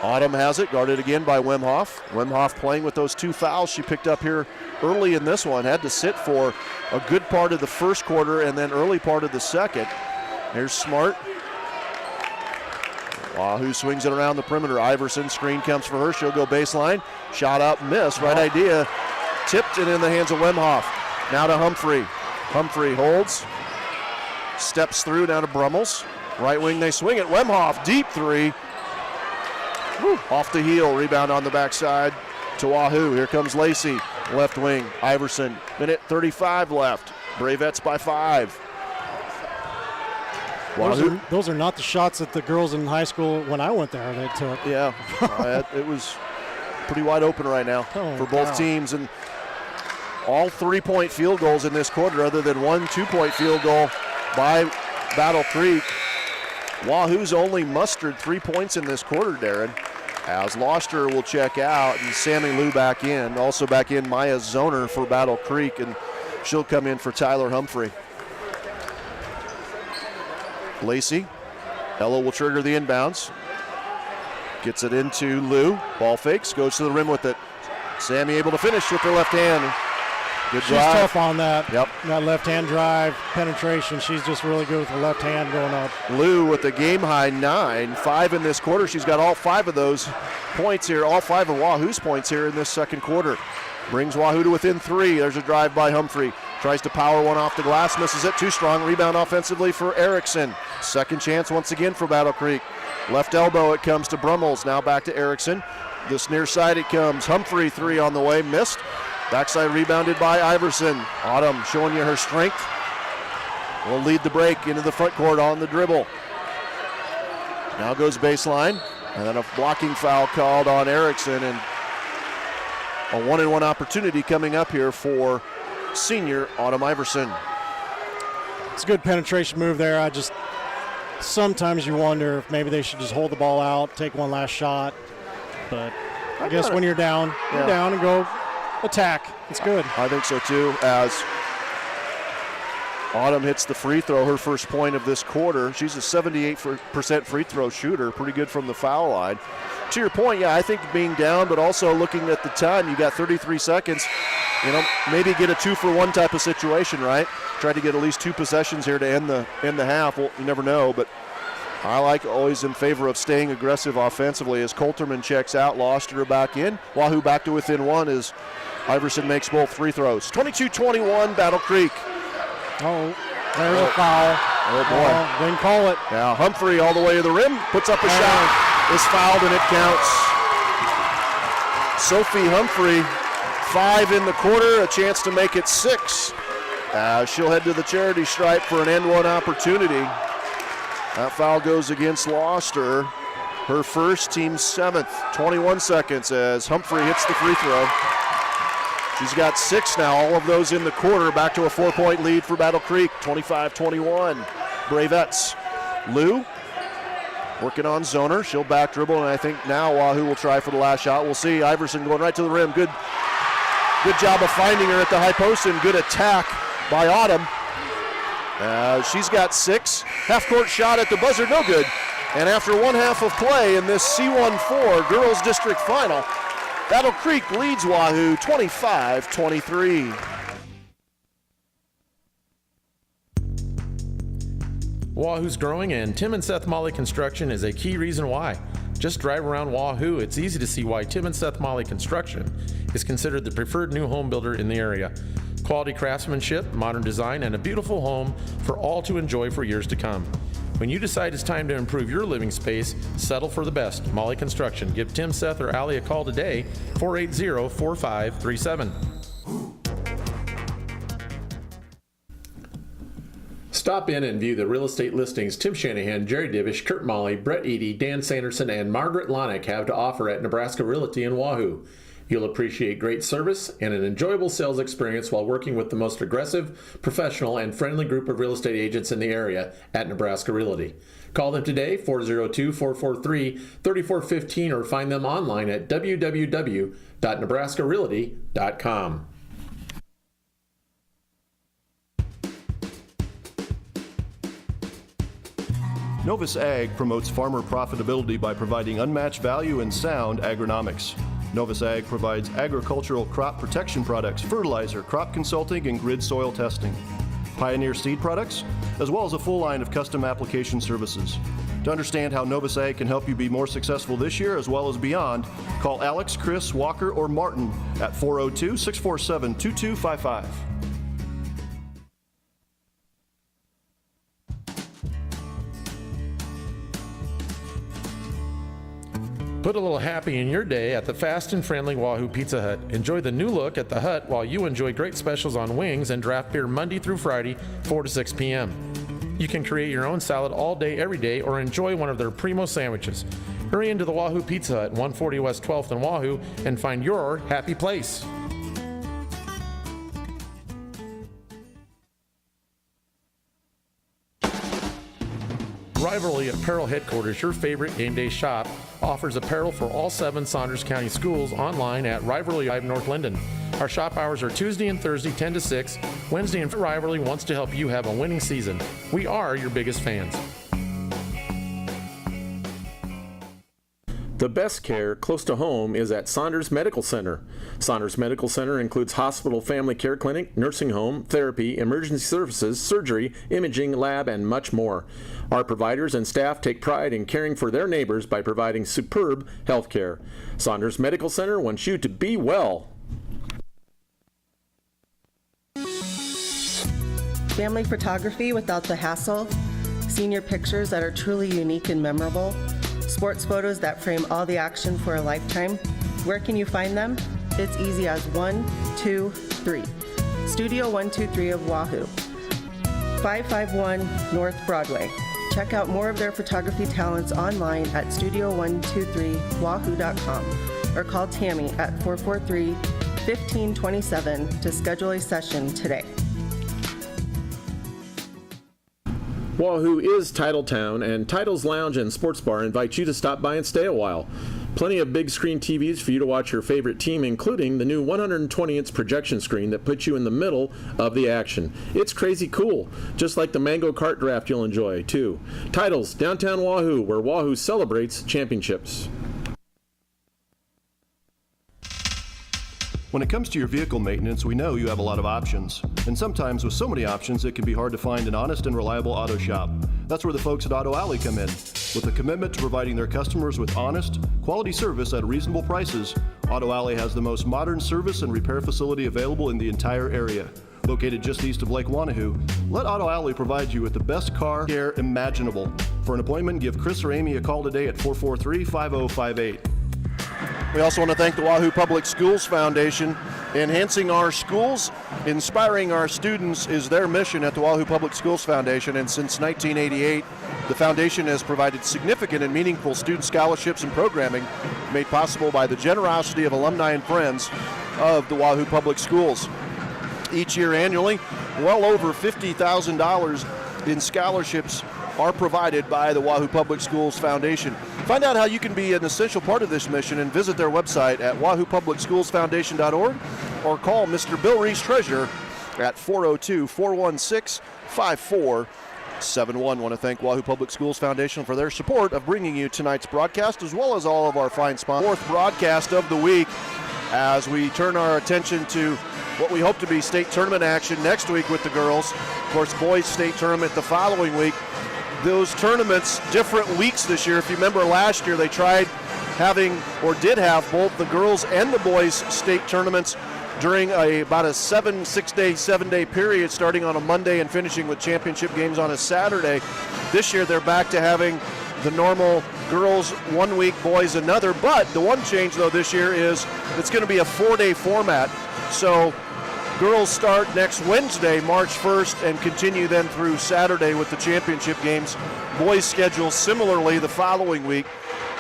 Autumn has it, guarded again by Wemhoff. Wemhoff playing with those 2 fouls she picked up here early in this one. Had to sit for a good part of the first quarter and then early part of the second. Here's Smart. Wahoo swings it around the perimeter. Iverson, screen comes for her. She'll go baseline. Shot up, miss. Right idea. Tipped and in the hands of Wemhoff. Now to Humphrey. Humphrey holds. Steps through down to Brummels. Right wing, they swing it. Wemhoff, deep three. Woo. Off the heel. Rebound on the backside to Wahoo. Here comes Lacey. Left wing, Iverson. Minute 35 left. Bravettes by 5. Those are not the shots that the girls in high school when I went there they took. Yeah, it was pretty wide open right now for both teams. And all 3-point field goals in this quarter, other than one 2-point field goal by Battle Creek. Wahoo's only mustered 3 points in this quarter, Darren, as Loster will check out and Sammy Lou back in. Also back in Maya Zoner for Battle Creek, and she'll come in for Tyler Humphrey. Lacey, Ella will trigger the inbounds. Gets it into Lou. Ball fakes, goes to the rim with it. Sammy able to finish with her left hand. Good drive. She's tough on that. Yep. That left-hand drive, penetration. She's just really good with the left hand going up. Lou with the game-high 9, 5 in this quarter. She's got all 5 of those points here, all 5 of Wahoo's points here in this second quarter. Brings Wahoo to within 3. There's a drive by Humphrey. Tries to power one off the glass, misses it. Too strong. Rebound offensively for Erickson. Second chance once again for Battle Creek. Left elbow, it comes to Brummels. Now back to Erickson. This near side it comes. Humphrey 3 on the way, missed. Backside rebounded by Iverson. Autumn showing you her strength. Will lead the break into the front court on the dribble. Now goes baseline. And then a blocking foul called on Erickson. And a 1-and-1 opportunity coming up here for senior Autumn Iverson. It's a good penetration move there. Sometimes you wonder if maybe they should just hold the ball out, take one last shot. But I guess when you're down, you're down and go attack. It's good. I think so too, as Autumn hits the free throw, her first point of this quarter. She's a 78% free throw shooter, pretty good from the foul line. To your point, I think being down, but also looking at the time, you got 33 seconds. Maybe get a 2-for-1 type of situation, right? Try to get at least 2 possessions here to end the half. Well, you never know, but I like always in favor of staying aggressive offensively as Coulterman checks out. Loster back in. Wahoo back to within 1 as Iverson makes both free throws. 22-21, Battle Creek. Oh, there's a foul. Oh, boy. Didn't call it. Now Humphrey all the way to the rim, puts up a shot, is fouled, and it counts. Sophie Humphrey, 5 in the quarter, a chance to make it 6. She'll head to the charity stripe for an end one opportunity. That foul goes against Loster. Her first, team 7th. 21 seconds as Humphrey hits the free throw. She's got 6 now, all of those in the quarter. Back to a 4-point lead for Battle Creek, 25-21. Bravettes. Lou working on Zoner. She'll back dribble, and I think now Wahoo will try for the last shot. We'll see. Iverson going right to the rim. Good job of finding her at the high post, and good attack by Autumn. She's got 6. Half-court shot at the buzzer, no good. And after one half of play in this C1-4 Girls District Final, Battle Creek leads Wahoo 25-23. Wahoo's growing, and Tim and Seth Molly Construction is a key reason why. Just drive around Wahoo, it's easy to see why Tim and Seth Molly Construction is considered the preferred new home builder in the area. Quality craftsmanship, modern design, and a beautiful home for all to enjoy for years to come. When you decide it's time to improve your living space, settle for the best. Molly Construction. Give Tim, Seth, or Allie a call today, 480-4537. Stop in and view the real estate listings Tim Shanahan, Jerry Divish, Kurt Molly, Brett Eady, Dan Sanderson, and Margaret Lonick have to offer at Nebraska Realty in Wahoo. You'll appreciate great service and an enjoyable sales experience while working with the most aggressive, professional, and friendly group of real estate agents in the area at Nebraska Realty. Call them today, 402-443-3415, or find them online at www.nebraskarealty.com. Novus Ag promotes farmer profitability by providing unmatched value and sound agronomics. Novus Ag provides agricultural crop protection products, fertilizer, crop consulting, and grid soil testing. Pioneer seed products, as well as a full line of custom application services. To understand how Novus Ag can help you be more successful this year as well as beyond, call Alex, Chris, Walker, or Martin at 402-647-2255. Put a little happy in your day at the fast and friendly Wahoo Pizza Hut. Enjoy the new look at the Hut while you enjoy great specials on wings and draft beer Monday through Friday, 4 to 6 p.m. You can create your own salad all day, every day, or enjoy one of their primo sandwiches. Hurry into the Wahoo Pizza Hut, 140 West 12th in Wahoo, and find your happy place. Rivalry Apparel Headquarters, your favorite game day shop, offers apparel for all 7 Saunders County schools online at Rivalry Live North Linden. Our shop hours are Tuesday and Thursday 10 to 6. Wednesday and Rivalry wants to help you have a winning season. We are your biggest fans. The best care close to home is at Saunders Medical Center. Saunders Medical Center includes hospital, family care clinic, nursing home, therapy, emergency services, surgery, imaging, lab, and much more. Our providers and staff take pride in caring for their neighbors by providing superb health care. Saunders Medical Center wants you to be well. Family photography without the hassle, senior pictures that are truly unique and memorable, sports photos that frame all the action for a lifetime. Where can you find them? It's easy as 1, 2, 3. Studio 123 of Wahoo, 551 North Broadway. Check out more of their photography talents online at studio123wahoo.com or call Tammy at 443-1527 to schedule a session today. Wahoo is Titletown, and Title's Lounge and Sports Bar invite you to stop by and stay a while. Plenty of big screen TVs for you to watch your favorite team, including the new 120-inch projection screen that puts you in the middle of the action. It's crazy cool, just like the Mango Kart Draft you'll enjoy, too. Titles, downtown Wahoo, where Wahoo celebrates championships. When it comes to your vehicle maintenance, we know you have a lot of options. And sometimes with so many options, it can be hard to find an honest and reliable auto shop. That's where the folks at Auto Alley come in. With a commitment to providing their customers with honest, quality service at reasonable prices, Auto Alley has the most modern service and repair facility available in the entire area. Located just east of Lake Wahoo, let Auto Alley provide you with the best car care imaginable. For an appointment, give Chris or Amy a call today at 443-5058. We also want to thank the Wahoo Public Schools Foundation. Enhancing our schools, inspiring our students is their mission at the Wahoo Public Schools Foundation, and since 1988, the foundation has provided significant and meaningful student scholarships and programming made possible by the generosity of alumni and friends of the Wahoo Public Schools. Each year annually, well over $50,000 in scholarships are provided by the Wahoo Public Schools Foundation. Find out how you can be an essential part of this mission and visit their website at wahoopublicschoolsfoundation.org or call Mr. Bill Reese, Treasurer, at 402-416-5471. Want to thank Wahoo Public Schools Foundation for their support of bringing you tonight's broadcast, as well as all of our fine sponsors. Fourth broadcast of the week as we turn our attention to what we hope to be state tournament action next week with the girls. Of course, boys state tournament the following week. Those tournaments, different weeks this year. If you remember last year, they tried having, or did have, both the girls and the boys state tournaments during about a 7-day period, starting on a Monday and finishing with championship games on a Saturday. This year, they're back to having the normal girls 1 week, boys another. But the one change, though, this year is it's going to be a 4-day format. So girls start next Wednesday, March 1st, and continue then through Saturday with the championship games. Boys schedule similarly the following week.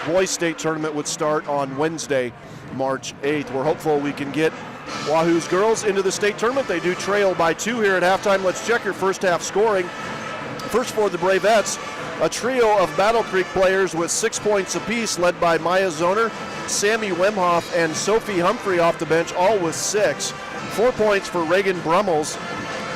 Boys state tournament would start on Wednesday, March 8th. We're hopeful we can get Wahoo's girls into the state tournament. They do trail by 2 here at halftime. Let's check your first half scoring. First for the Bravettes, a trio of Battle Creek players with 6 points apiece, led by Maya Zoner, Sammy Wemhoff, and Sophie Humphrey off the bench, all with 6. 4 points for Reagan Brummels,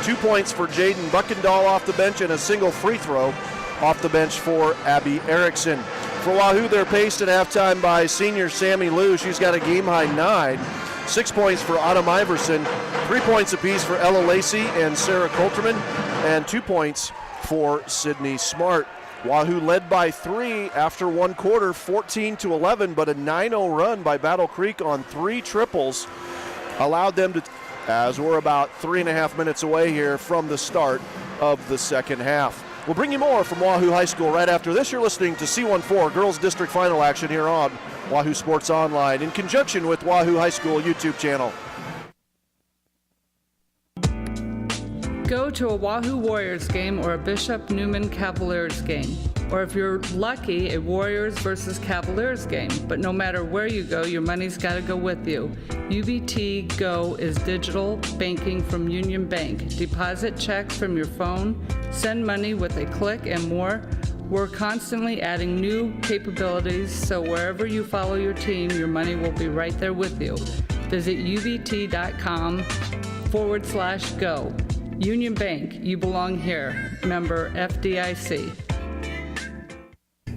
2 points for Jaden Buckendahl off the bench, and a single free throw off the bench for Abby Erickson. For Wahoo, they're paced at halftime by senior Sammy Liu. She's got a game-high 9. 6 points for Autumn Iverson, 3 points apiece for Ella Lacey and Sarah Coulterman, and 2 points for Sydney Smart. Wahoo led by 3 after one quarter, 14-11, but a 9-0 run by Battle Creek on 3 triples allowed them to, as we're about 3.5 minutes away here from the start of the second half. We'll bring you more from Wahoo High School right after this. You're listening to C14 Girls District Final action here on Wahoo Sports Online in conjunction with Wahoo High School YouTube channel. Go to a Wahoo Warriors game or a Bishop Newman Cavaliers game. Or if you're lucky, a Warriors versus Cavaliers game. But no matter where you go, your money's got to go with you. UBT Go is digital banking from Union Bank. Deposit checks from your phone, send money with a click, and more. We're constantly adding new capabilities, so wherever you follow your team, your money will be right there with you. Visit ubt.com/go. Union Bank, you belong here. Member FDIC.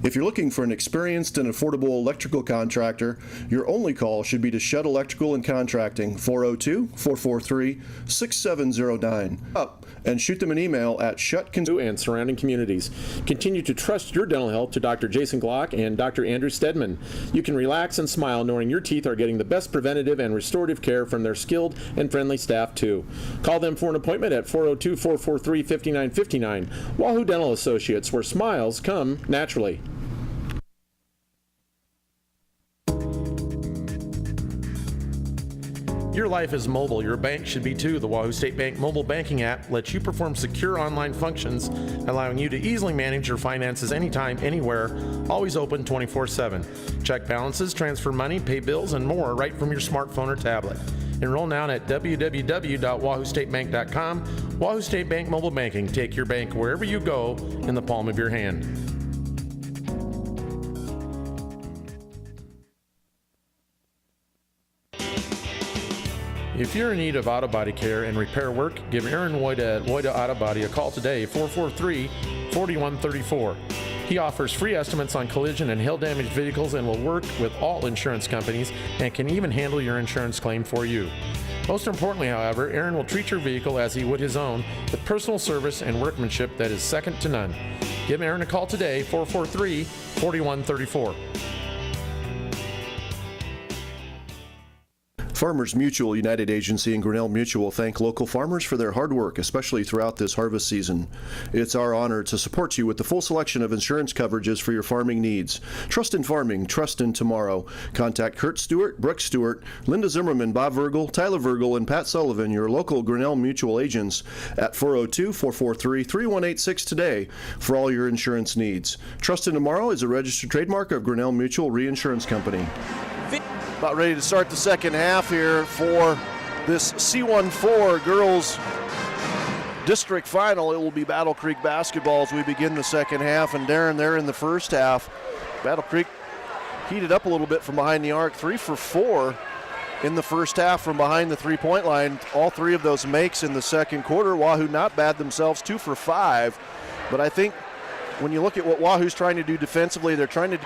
If you're looking for an experienced and affordable electrical contractor, your only call should be to Shutt Electrical and Contracting, 402-443-6709. Up and shoot them an email at and surrounding communities. Continue to trust your dental health to Dr. Jason Glock and Dr. Andrew Stedman. You can relax and smile knowing your teeth are getting the best preventative and restorative care from their skilled and friendly staff too. Call them for an appointment at 402-443-5959. Wahoo Dental Associates, where smiles come naturally. Your life is mobile. Your bank should be too. The Wahoo State Bank mobile banking app lets you perform secure online functions, allowing you to easily manage your finances anytime, anywhere, always open 24/7. Check balances, transfer money, pay bills, and more right from your smartphone or tablet. Enroll now at www.wahoostatebank.com. Wahoo State Bank mobile banking. Take your bank wherever you go in the palm of your hand. If you're in need of auto body care and repair work, give Aaron Woida at Woida Auto Body a call today, 443-4134. He offers free estimates on collision and hail damaged vehicles and will work with all insurance companies and can even handle your insurance claim for you. Most importantly, however, Aaron will treat your vehicle as he would his own with personal service and workmanship that is second to none. Give Aaron a call today, 443-4134. Farmers Mutual United Agency and Grinnell Mutual thank local farmers for their hard work, especially throughout this harvest season. It's our honor to support you with the full selection of insurance coverages for your farming needs. Trust in farming, trust in tomorrow. Contact Kurt Stewart, Brooke Stewart, Linda Zimmerman, Bob Virgil, Tyler Virgil, and Pat Sullivan, your local Grinnell Mutual agents, at 402-443-3186 today for all your insurance needs. Trust in tomorrow is a registered trademark of Grinnell Mutual Reinsurance Company. About ready to start the second half here for this C14 girls district final. It will be Battle Creek basketball as we begin the second half. And Darren, there in the first half, Battle Creek heated up a little bit from behind the arc, 3 for 4 in the first half from behind the three-point line. All 3 of those makes in the second quarter. Wahoo not bad themselves, 2 for 5. But I think when you look at what Wahoo's trying to do defensively, they're trying to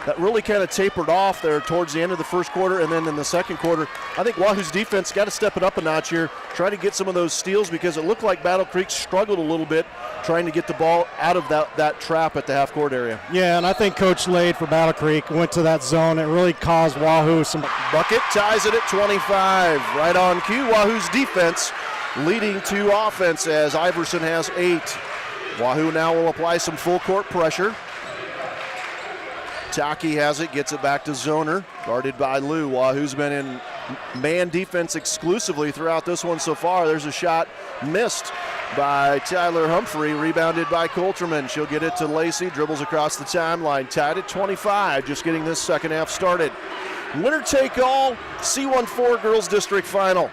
that really kind of tapered off there towards the end of the first quarter, and then in the second quarter, I think Wahoo's defense got to step it up a notch here, try to get some of those steals, because it looked like Battle Creek struggled a little bit trying to get the ball out of that trap at the half-court area. Yeah, and I think Coach Lade for Battle Creek went to that zone. It really caused Wahoo some. Bucket ties it at 25. Right on cue, Wahoo's defense leading to offense as Iverson has 8. Wahoo now will apply some full-court pressure. Taki has it, gets it back to Zoner, guarded by Lou. Wahoo's been in man defense exclusively throughout this one so far. There's a shot missed by Tyler Humphrey, rebounded by Coulterman. She'll get it to Lacey, dribbles across the timeline, tied at 25, just getting this second half started. Winner take all, C14 girls district final.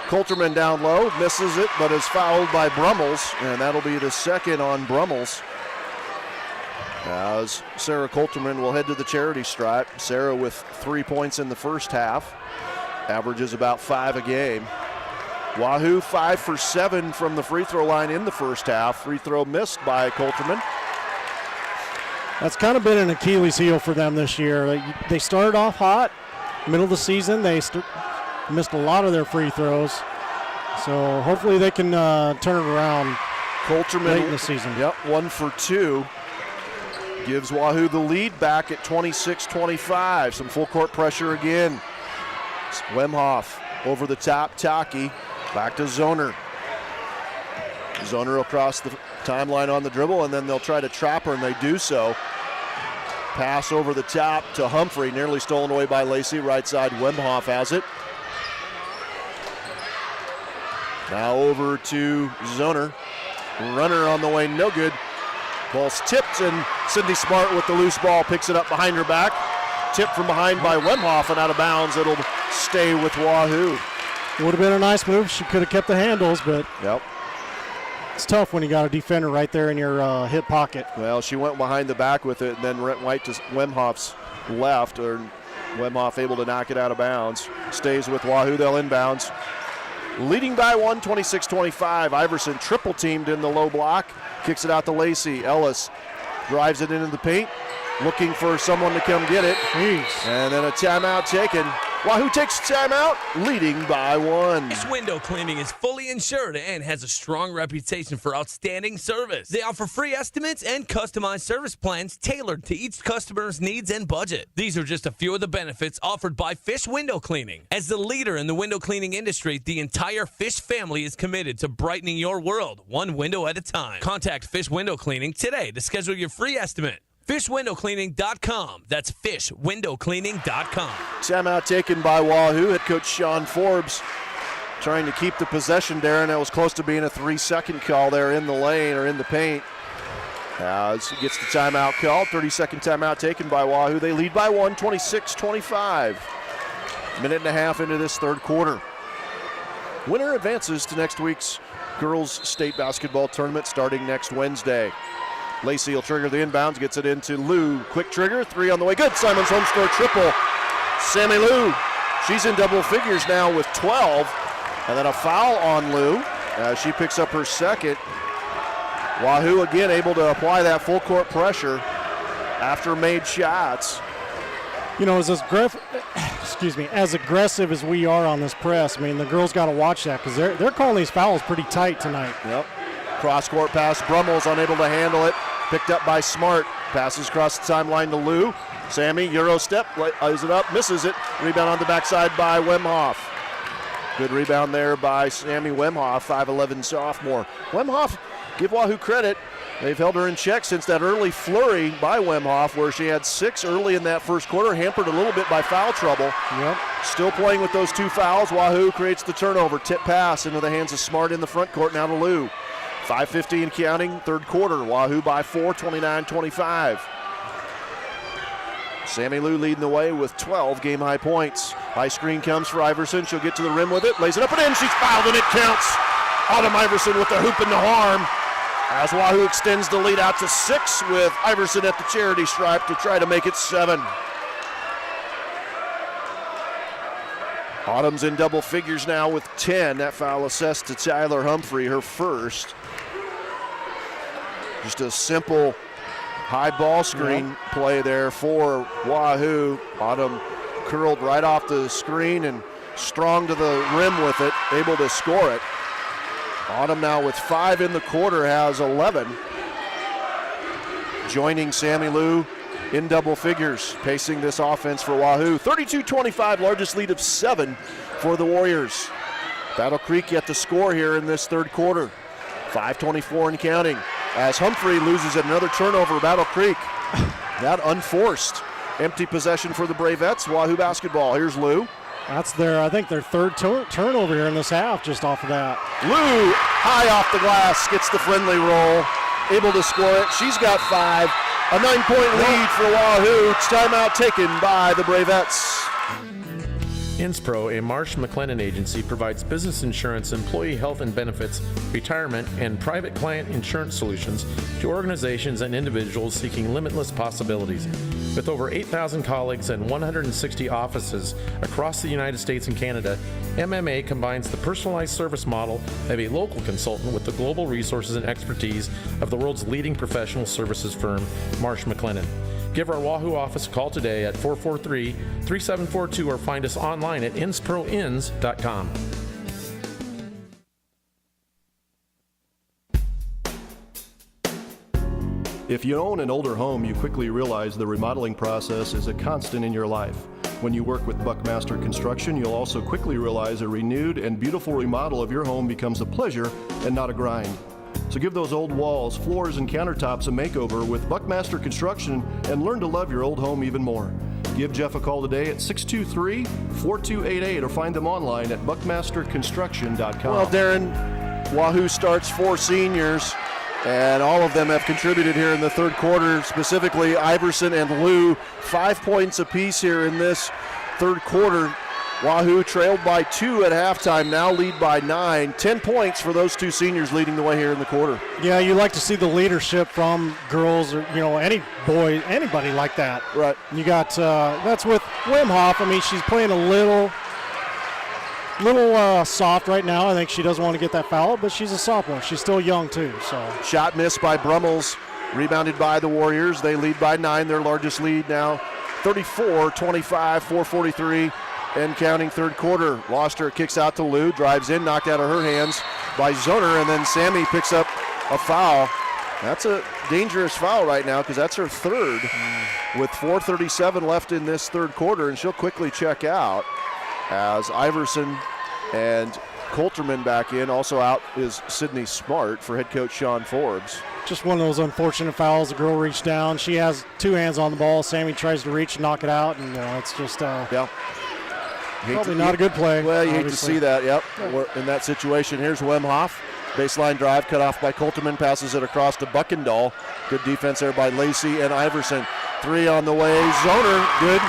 Coulterman down low, misses it, but is fouled by Brummels, and that'll be the second on Brummels. As Sarah Coulterman will head to the charity stripe. Sarah with 3 points in the first half, averages about 5 a game. Wahoo 5 for 7 from the free throw line in the first half. Free throw missed by Coulterman. That's kind of been an Achilles heel for them this year. They started off hot, middle of the season. They missed a lot of their free throws. So hopefully they can turn it around Coulterman late in the season. Yep, 1 for 2. gives Wahoo the lead back at 26-25. Some full court pressure again. Wemhoff over the top, Taki, back to Zoner. Zoner will cross the timeline on the dribble, and then they'll try to trap her, and they do so. Pass over the top to Humphrey, nearly stolen away by Lacey. Right side, Wemhoff has it. Now over to Zoner. Runner on the way, no good. Ball's tipped, and Sydney Smart with the loose ball picks it up behind her back. Tipped from behind by Wemhoff and out of bounds. It'll stay with Wahoo. Would have been a nice move. She could have kept the handles, but Yep. it's tough when you got a defender right there in your hip pocket. Well, she went behind the back with it and then went right to Wemhoff's left, or Wemhoff able to knock it out of bounds. Stays with Wahoo, they'll inbounds. Leading by 1, 26-25. Iverson triple teamed in the low block. Kicks it out to Lacey. Ellis drives it into the paint, looking for someone to come get it. Jeez. And then a timeout taken. Wahoo takes a timeout, leading by 1. Fish Window Cleaning is fully insured and has a strong reputation for outstanding service. They offer free estimates and customized service plans tailored to each customer's needs and budget. These are just a few of the benefits offered by Fish Window Cleaning. As the leader in the window cleaning industry, the entire Fish family is committed to brightening your world, one window at a time. Contact Fish Window Cleaning today to schedule your free estimate. FishWindowCleaning.com. That's FishWindowCleaning.com. Timeout taken by Wahoo. Head coach Sean Forbes trying to keep the possession, Darren. That was close to being a 3-second call there in the lane or in the paint. As he gets the timeout call, 30-second timeout taken by Wahoo. They lead by 1, 26-25. Minute and a half into this third quarter. Winner advances to next week's girls state basketball tournament starting next Wednesday. Lacey will trigger the inbounds, gets it into Lou. Quick trigger, 3 on the way. Good. Simon's home store triple. Sammy Lou, she's in double figures now with 12. And then a foul on Lou as she picks up her second. Wahoo again able to apply that full court pressure after made shots. You know, as aggressive as we are on this press, I mean, the girls got to watch that because they're calling these fouls pretty tight tonight. Yep. Cross-court pass. Brummel's unable to handle it. Picked up by Smart. Passes across the timeline to Lou. Sammy, Euro step, lays it up, misses it. Rebound on the backside by Wemhoff. Good rebound there by Sammy Wemhoff, 5'11 sophomore. Wemhoff, give Wahoo credit. They've held her in check since that early flurry by Wemhoff, where she had 6 early in that first quarter, hampered a little bit by foul trouble. Yep. Still playing with those 2 fouls. Wahoo creates the turnover. Tip pass into the hands of Smart in the front court, now to Lou. 5:15 counting, third quarter. Wahoo by 4, 29-25. Sammy Lou leading the way with 12 game-high points. High screen comes for Iverson. She'll get to the rim with it, lays it up and in. She's fouled and it counts. Autumn Iverson with the hoop and the harm. As Wahoo extends the lead out to 6 with Iverson at the charity stripe to try to make it 7. Autumn's in double figures now with 10. That foul assessed to Tyler Humphrey, her first. Just a simple high ball screen play there for Wahoo. Autumn curled right off the screen and strong to the rim with it, able to score it. Autumn now with 5 in the quarter has 11. Joining Sammy Lou in double figures, pacing this offense for Wahoo. 32-25, largest lead of 7 for the Warriors. Battle Creek yet to score here in this third quarter. 5:24 and counting. As Humphrey loses another turnover, Battle Creek. That unforced. Empty possession for the Bravettes. Wahoo basketball. Here's Lou. That's I think their third turnover here in this half just off of that. Lou, high off the glass, gets the friendly roll. Able to score it. She's got 5. A 9-point lead for Wahoo. It's timeout taken by the Bravettes. Inspro, a Marsh McLennan agency, provides business insurance, employee health and benefits, retirement, and private client insurance solutions to organizations and individuals seeking limitless possibilities. With over 8,000 colleagues and 160 offices across the United States and Canada, MMA combines the personalized service model of a local consultant with the global resources and expertise of the world's leading professional services firm, Marsh McLennan. Give our Wahoo office a call today at 443-3742 or find us online at insproins.com. If you own an older home, you quickly realize the remodeling process is a constant in your life. When you work with Buckmaster Construction, you'll also quickly realize a renewed and beautiful remodel of your home becomes a pleasure and not a grind. So give those old walls, floors, and countertops a makeover with Buckmaster Construction and learn to love your old home even more. Give Jeff a call today at 623-4288 or find them online at buckmasterconstruction.com. Well, Darren, Wahoo starts 4 seniors, and all of them have contributed here in the third quarter, specifically Iverson and Lou. 5 points apiece here in this third quarter. Wahoo trailed by 2 at halftime, now lead by 9. 10 points for those 2 seniors leading the way here in the quarter. Yeah, you like to see the leadership from girls or, any boy, anybody like that. Right. You got, that's with Wimhoff. I mean, she's playing a little soft right now. I think she doesn't want to get that foul, but she's a sophomore. She's still young, too. So Shot missed by Brummels, rebounded by the Warriors. They lead by 9, their largest lead now, 34-25, 4:43. And counting third quarter. Loster kicks out to Lou, drives in, knocked out of her hands by Zoner, and then Sammy picks up a foul. That's a dangerous foul right now because that's her third with 4:37 left in this third quarter, and she'll quickly check out as Iverson and Coulterman back in. Also out is Sydney Smart for head coach Sean Forbes. Just one of those unfortunate fouls. The girl reached down. She has 2 hands on the ball. Sammy tries to reach and knock it out, and it's just yeah. Probably not a good play. Well, you obviously. hate to see that, yep. In that situation, here's Wimhoff. Baseline drive cut off by Coulterman, passes it across to Buckendahl. Good defense there by Lacey and Iverson. 3 on the way. Zoner, good.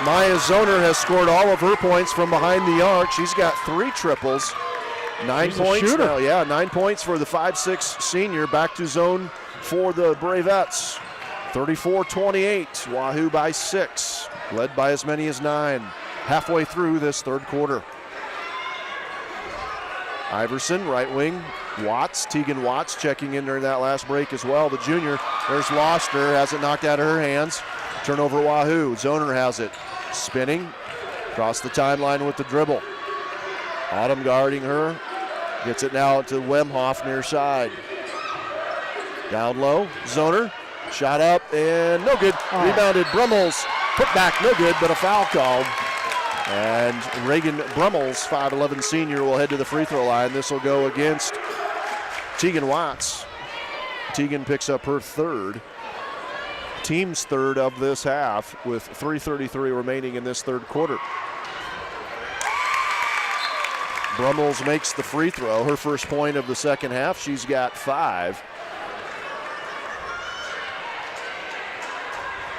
Maya Zoner has scored all of her points from behind the arc. She's got 3 triples. 9 points now. Yeah, 9 points for the 5'6" senior. Back to zone for the Bravettes. 34-28. Wahoo by 6. Led by as many as 9. Halfway through this third quarter. Iverson, right wing. Watts, Tegan Watts checking in during that last break as well. The junior, there's Loster, has it knocked out of her hands. Turnover Wahoo. Zoner has it. Spinning. Across the timeline with the dribble. Autumn guarding her. Gets it now to Wimhoff near side. Down low. Zoner. Shot up and no good. Rebounded Brummels. Put back, no good, but a foul called. And Reagan Brummels, 5'11" senior, will head to the free throw line. This will go against Tegan Watts. Tegan picks up her third. Team's third of this half with 3:33 remaining in this third quarter. Brummels makes the free throw, her first point of the second half. She's got 5.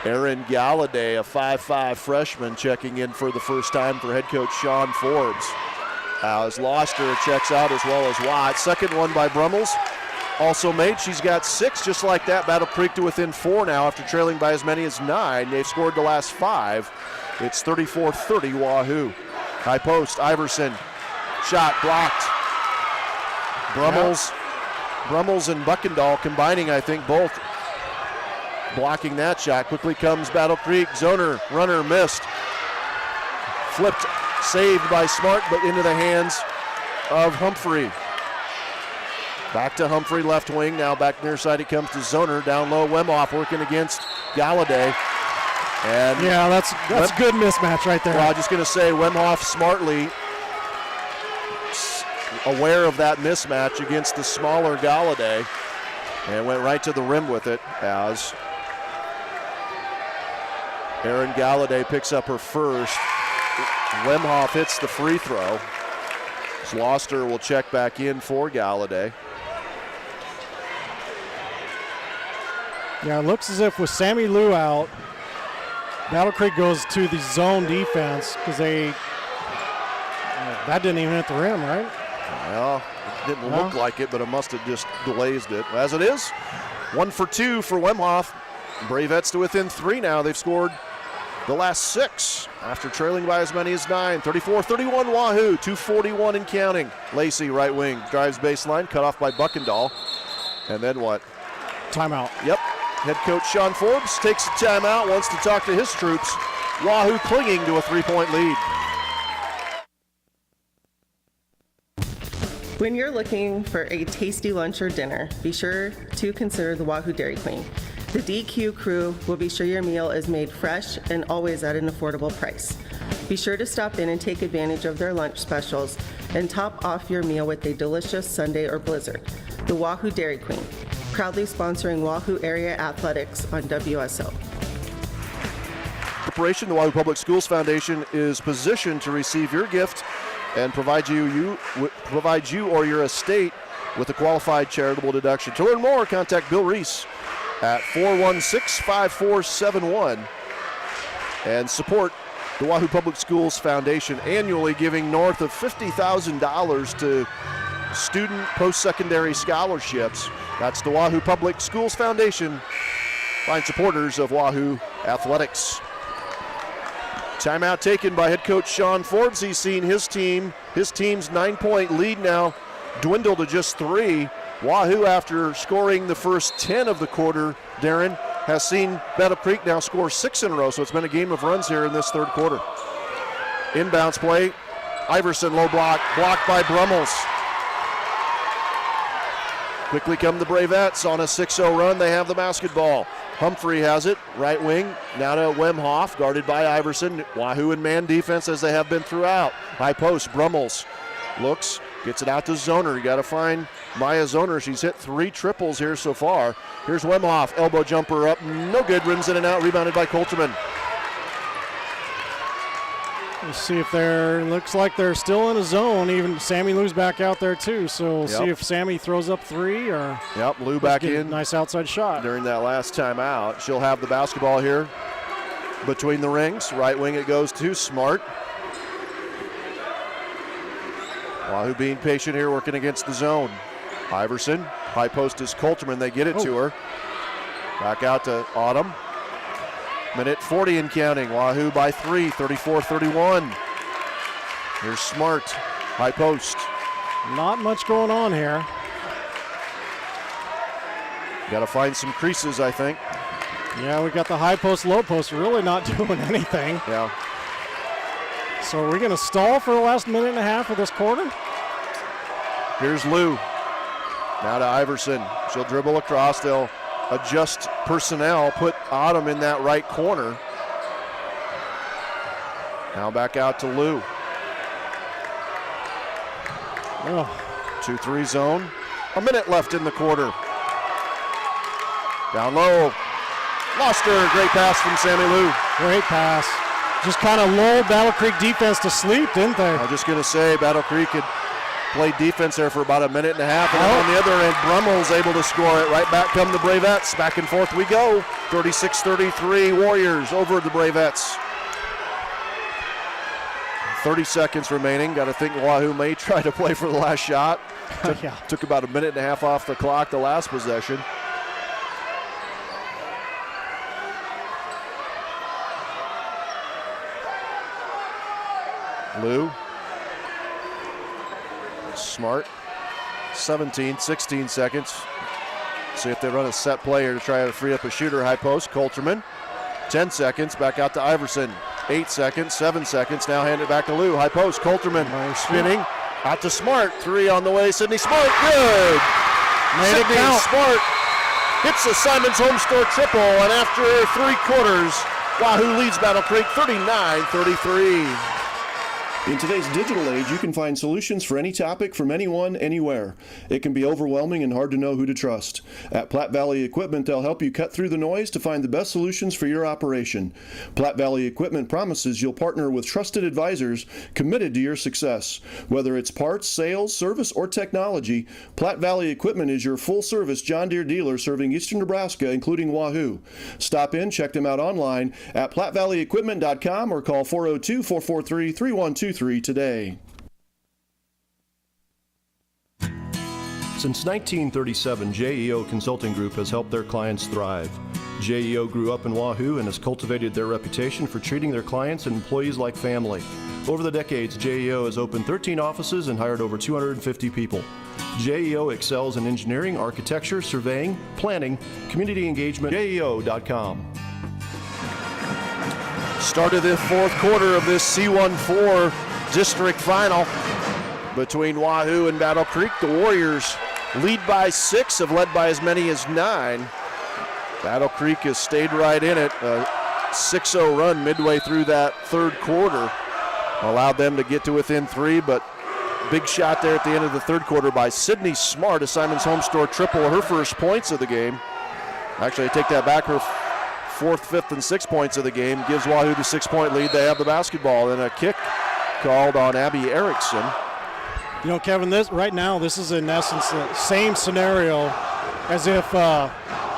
Erin Galladay, a 5'5" freshman, checking in for the first time for head coach Sean Forbes. As Loster checks out as well as Watts. Second one by Brummels, also made. She's got 6 just like that. Battle Creek to within 4 now after trailing by as many as 9. They've scored the last 5. It's 34-30 Wahoo. High post, Iverson. Shot blocked. Brummels and Buckendahl combining, I think, both blocking that shot. Quickly comes Battle Creek. Zoner, runner missed. Flipped, saved by Smart, but into the hands of Humphrey. Back to Humphrey, left wing. Now back near side it comes to Zoner. Down low, Wimhoff working against Galladay. And yeah, that's a good mismatch right there. Well, I'm just going to say Wimhoff smartly aware of that mismatch against the smaller Galladay and went right to the rim with it as Erin Galladay picks up her first. Wimhoff hits the free throw. Sloster will check back in for Galladay. Yeah, it looks as if with Sammy Lou out, Battle Creek goes to the zone defense because that didn't even hit the rim, right? Well, it didn't look like it, but it must have just glazed it. As it is, 1 for 2 for Wimhoff. Bravettes to within 3 now. They've scored the last 6 after trailing by as many as 9. 34-31 Wahoo, 2:41 and counting. Lacey, right wing, drives baseline, cut off by Buckendahl. And then what? Timeout. Yep. Head coach Sean Forbes takes a timeout, wants to talk to his troops. Wahoo clinging to a 3-point lead. When you're looking for a tasty lunch or dinner, be sure to consider the Wahoo Dairy Queen. The DQ crew will be sure your meal is made fresh and always at an affordable price. Be sure to stop in and take advantage of their lunch specials and top off your meal with a delicious sundae or blizzard. The Wahoo Dairy Queen, proudly sponsoring Wahoo Area Athletics on WSO. Corporation, the Wahoo Public Schools Foundation is positioned to receive your gift and provide you or your estate with a qualified charitable deduction. To learn more, contact Bill Reese at 416-5471 and support the Wahoo Public Schools Foundation, annually giving north of $50,000 to student post-secondary scholarships. That's the Wahoo Public Schools Foundation, fine supporters of Wahoo Athletics. Timeout taken by head coach Sean Forbes. He's seen his team's 9-point lead now dwindle to just 3. Wahoo, after scoring the first 10 of the quarter, Darren, has seen Battle Creek now score 6 in a row, so it's been a game of runs here in this third quarter. Inbounds play, Iverson low block, blocked by Brummels. Quickly come the Bravettes on a 6-0 run. They have the basketball. Humphrey has it, right wing, now to Wemhoff, guarded by Iverson. Wahoo in man defense as they have been throughout. High post, Brummels looks, gets it out to Zoner. You got to find Maya Zoner. She's hit 3 triples here so far. Here's Wemhoff, elbow jumper up, no good, rims in and out, rebounded by Colterman. We'll see if looks like they're still in a zone. Even Sammy Lou's back out there too, so we'll see if Sammy throws up 3 or. Yep, Lou back in. Nice outside shot. During that last timeout. She'll have the basketball here between the rings. Right wing it goes to Smart. Wahoo being patient here, working against the zone. Iverson, high post is Colterman. They get it to her. Back out to Autumn. Minute 40 and counting. Wahoo by 3, 34-31. Here's Smart, high post. Not much going on here. Got to find some creases, I think. Yeah, we got the high post, low post, really not doing anything. Yeah. So are we going to stall for the last minute and a half of this quarter? Here's Lou. Now to Iverson. She'll dribble across. They'll adjust personnel, put Autumn in that right corner. Now back out to Lou. 2-3 zone. A minute left in the quarter. Down low. Lost her. Great pass from Sammy Lou. Great pass. Just kind of lulled Battle Creek defense to sleep, didn't they? I was just going to say, Battle Creek had played defense there for about a minute and a half. And then on the other end, Brummel's able to score it. Right back come the Bravettes. Back and forth we go. 36-33 Warriors over the Bravettes. 30 seconds remaining. Got to think Wahoo may try to play for the last shot. Took about a minute and a half off the clock the last possession. Lou. Smart. 16 seconds. See if they run a set player to try to free up a shooter. High post, Colterman. 10 seconds, back out to Iverson. 8 seconds, 7 seconds, now hand it back to Lou. High post, Colterman spinning. Out to Smart, 3 on the way. Sydney Smart, good! Sydney Smart hits the Simon's Home Store triple, and after 3 quarters, Wahoo leads Battle Creek 39-33. In today's digital age, you can find solutions for any topic from anyone, anywhere. It can be overwhelming and hard to know who to trust. At Platte Valley Equipment, they'll help you cut through the noise to find the best solutions for your operation. Platte Valley Equipment promises you'll partner with trusted advisors committed to your success. Whether it's parts, sales, service, or technology, Platte Valley Equipment is your full-service John Deere dealer serving eastern Nebraska, including Wahoo. Stop in, check them out online at PlatteValleyEquipment.com or call 402-443-3123 today. Since 1937, JEO Consulting Group has helped their clients thrive. JEO grew up in Wahoo and has cultivated their reputation for treating their clients and employees like family. Over the decades, JEO has opened 13 offices and hired over 250 people. JEO excels in engineering, architecture, surveying, planning, community engagement. JEO.com. Start of the fourth quarter of this C14 district final. between Wahoo and Battle Creek. The Warriors lead by 6, have led by as many as 9. Battle Creek has stayed right in it. A 6-0 run midway through that third quarter allowed them to get to within 3, but big shot there at the end of the third quarter by Sydney Smart, a Simon's Home Store triple, her first points of the game. Actually, I take that back, her 4th, 5th, and 6th points of the game gives Wahoo the 6-point lead. They have the basketball, and a kick called on Abby Erickson. You know, Kevin, this right now, this is in essence the same scenario as if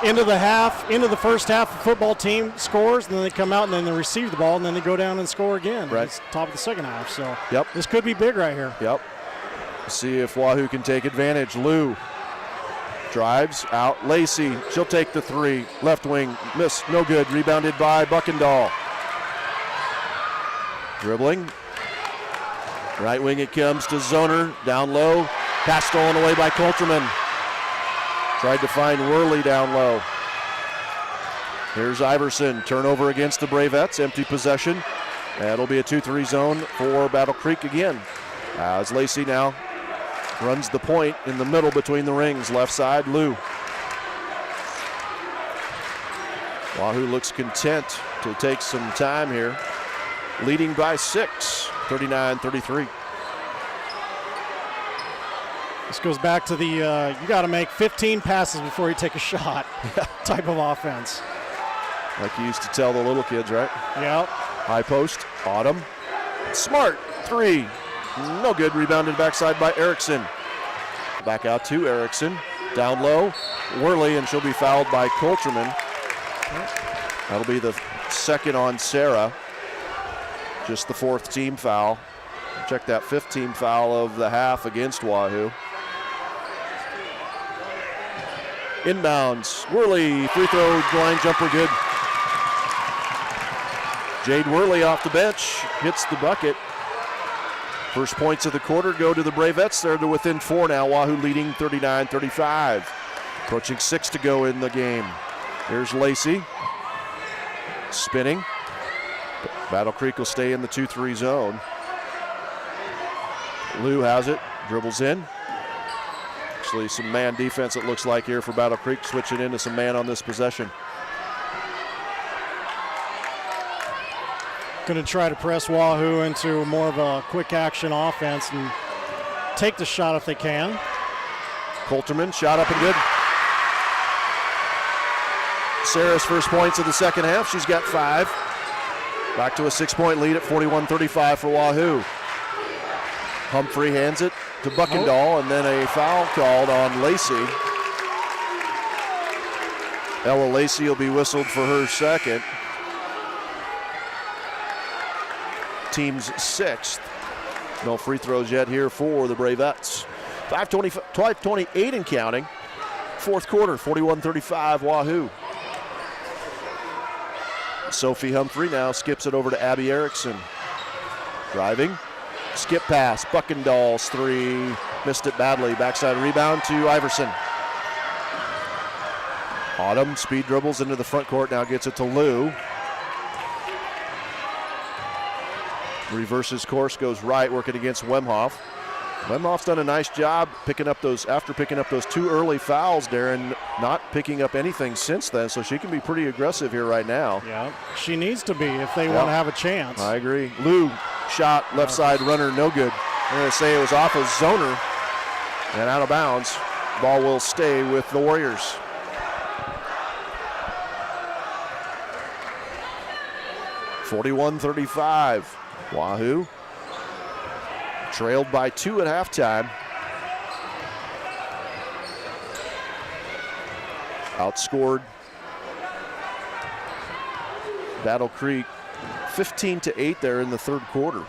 into the first half, the football team scores, and then they come out and then they receive the ball, and then they go down and score again. Right. It's top of the second half, so yep. This could be big right here. Yep. See if Wahoo can take advantage. Lou drives out. Lacey, she'll take the 3. Left wing, miss, no good. Rebounded by Buckendahl. Dribbling. Right wing it comes to Zoner. Down low. Pass stolen away by Coulterman. Tried to find Worley down low. Here's Iverson. Turnover against the Bravettes. Empty possession. That'll be a 2-3 zone for Battle Creek again. As Lacey now runs the point in the middle between the rings. Left side, Lou. Wahoo looks content to take some time here. Leading by 6, 39-33. This goes back to the you got to make 15 passes before you take a shot type of offense. Like you used to tell the little kids, right? Yep. High post, Autumn. Smart, 3. No good, rebounded backside by Erickson. Back out to Erickson. Down low, Worley, and she'll be fouled by Coulterman. That'll be the second on Sarah. Just the 4th team foul. Check that 5th team foul of the half against Wahoo. Inbounds, Worley, free throw line jumper good. Jade Worley off the bench, hits the bucket. First points of the quarter go to the Bravettes. They're to within 4 now. Wahoo leading 39-35. Approaching 6 to go in the game. Here's Lacey. Spinning. Battle Creek will stay in the 2-3 zone. Lou has it, dribbles in. Actually, some man defense it looks like here for Battle Creek, switching into some man on this possession. Going to try to press Wahoo into more of a quick action offense and take the shot if they can. Coulterman, shot up and good. Sarah's first points of the second half. She's got 5. Back to a 6-point lead at 41-35 for Wahoo. Humphrey hands it to Buckendahl, and then a foul called on Lacey. Ella Lacey will be whistled for her second. Team's 6th. No free throws yet here for the Bravettes. 5:28 and counting. Fourth quarter, 41-35 Wahoo. Sophie Humphrey now skips it over to Abby Erickson. Driving. Skip pass. Buckendahl's 3. Missed it badly. Backside rebound to Iverson. Autumn speed dribbles into the front court. Now gets it to Lou. Reverses course, goes right, working against Wemhoff. Wemhoff's done a nice job after picking up those 2 early fouls, Darren, not picking up anything since then, so she can be pretty aggressive here right now. Yeah, she needs to be if they want to have a chance. I agree. Lou, shot, left side runner, no good. I'm going to say it was off of Zoner and out of bounds. Ball will stay with the Warriors. (41-35). Wahoo trailed by 2 at halftime. Outscored Battle Creek 15-8 there in the third quarter.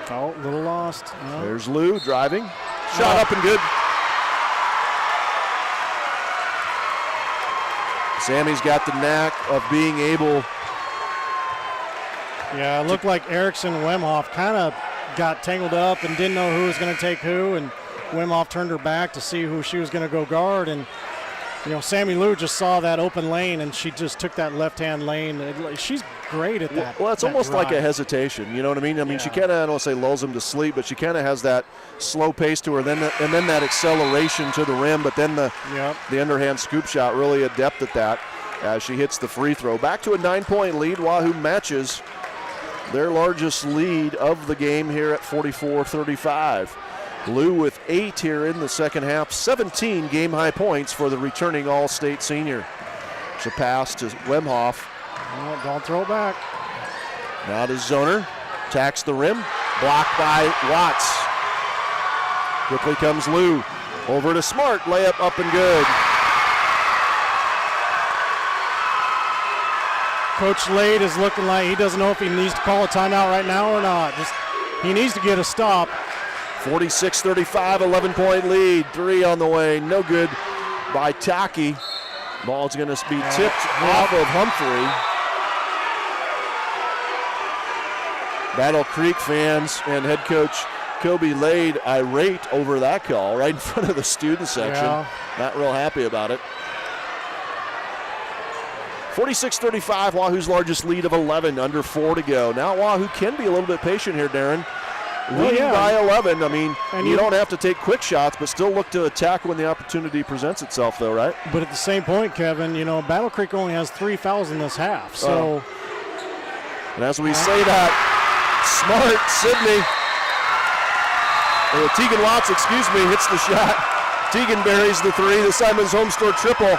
Oh, a little lost. No. There's Lou driving. Shot up and good. Sammy's got the knack of being able. Yeah, it looked like Erickson and Wemhoff kind of got tangled up and didn't know who was going to take who, and Wemhoff turned her back to see who she was going to go guard, and Sammy Lou just saw that open lane, and she just took that left-hand lane. She's great at that. Well, it's almost like a hesitation. You know what I mean? I mean, she kind of, I don't want to say lulls him to sleep, but she kind of has that slow pace to her, and then that acceleration to the rim, but then the underhand scoop shot, really adept at that as she hits the free throw. Back to a 9-point lead. Wahoo matches their largest lead of the game here at 44-35. Lou with 8 here in the second half, 17 game-high points for the returning All-State senior. It's a pass to Wemhoff. Oh, don't throw it back. Now to Zoner, tacks the rim, blocked by Watts. Quickly comes Lou, over to Smart, layup up and good. Coach Lade is looking like he doesn't know if he needs to call a timeout right now or not. He needs to get a stop. 46-35, 11-point lead. 3 on the way, no good by Taki. Ball's going to be tipped off of Humphrey. Battle Creek fans and head coach Kobe Lade irate over that call right in front of the student section. Not real happy about it. 46-35, Wahoo's largest lead of 11, under 4 to go. Now Wahoo can be a little bit patient here, Darren. Leading by 11. I mean, you don't have to take quick shots, but still look to attack when the opportunity presents itself, though, right? But at the same point, Kevin, Battle Creek only has 3 fouls in this half. So, and as we say that, Smart, Sydney, Tegan Watts, hits the shot. Tegan buries the 3, the Simon's Home Store triple.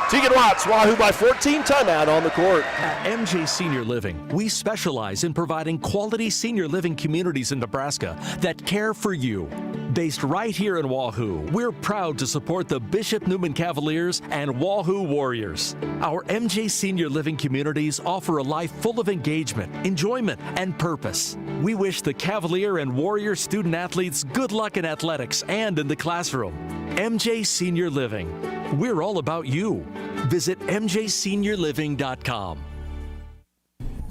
Tegan Watts, Wahoo by 14, timeout on the court. At MJ Senior Living, we specialize in providing quality senior living communities in Nebraska that care for you. Based right here in Wahoo, we're proud to support the Bishop Newman Cavaliers and Wahoo Warriors. Our MJ Senior Living communities offer a life full of engagement, enjoyment, and purpose. We wish the Cavalier and Warrior student athletes good luck in athletics and in the classroom. MJ Senior Living. We're all about you. Visit mjseniorliving.com.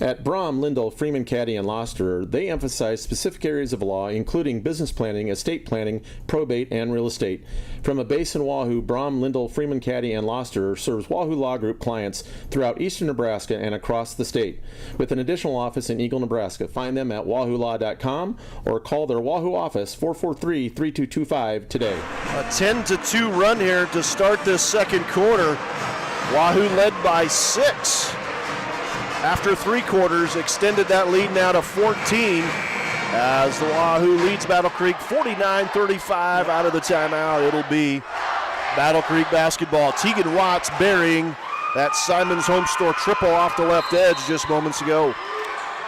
At Brom, Lindell, Freeman, Caddy, and Losterer, they emphasize specific areas of law, including business planning, estate planning, probate, and real estate. From a base in Wahoo, Brom, Lindell, Freeman, Caddy, and Losterer serves Wahoo Law Group clients throughout eastern Nebraska and across the state. With an additional office in Eagle, Nebraska, find them at wahoolaw.com or call their Wahoo office 443-3225 today. A 10-2 run here to start this second quarter. Wahoo led by 6. After 3 quarters, extended that lead now to 14 as the Wahoo leads Battle Creek 49-35 out of the timeout. It'll be Battle Creek basketball. Tegan Watts burying that Simon's Home Store triple off the left edge just moments ago.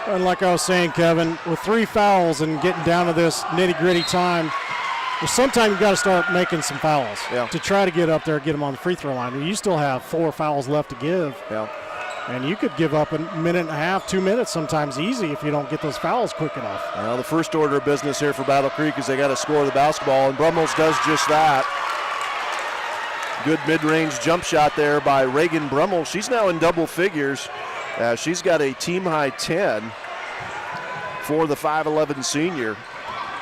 And like I was saying, Kevin, with 3 fouls and getting down to this nitty-gritty time, sometimes you've got to start making some fouls to try to get up there, get them on the free throw line. You still have 4 fouls left to give. And you could give up a minute and a half, 2 minutes sometimes easy if you don't get those fouls quick enough. Well, the first order of business here for Battle Creek is they got to score the basketball, and Brummels does just that. Good mid-range jump shot there by Reagan Brummel. She's now in double figures. She's got a team-high 10 for the 5'11 senior.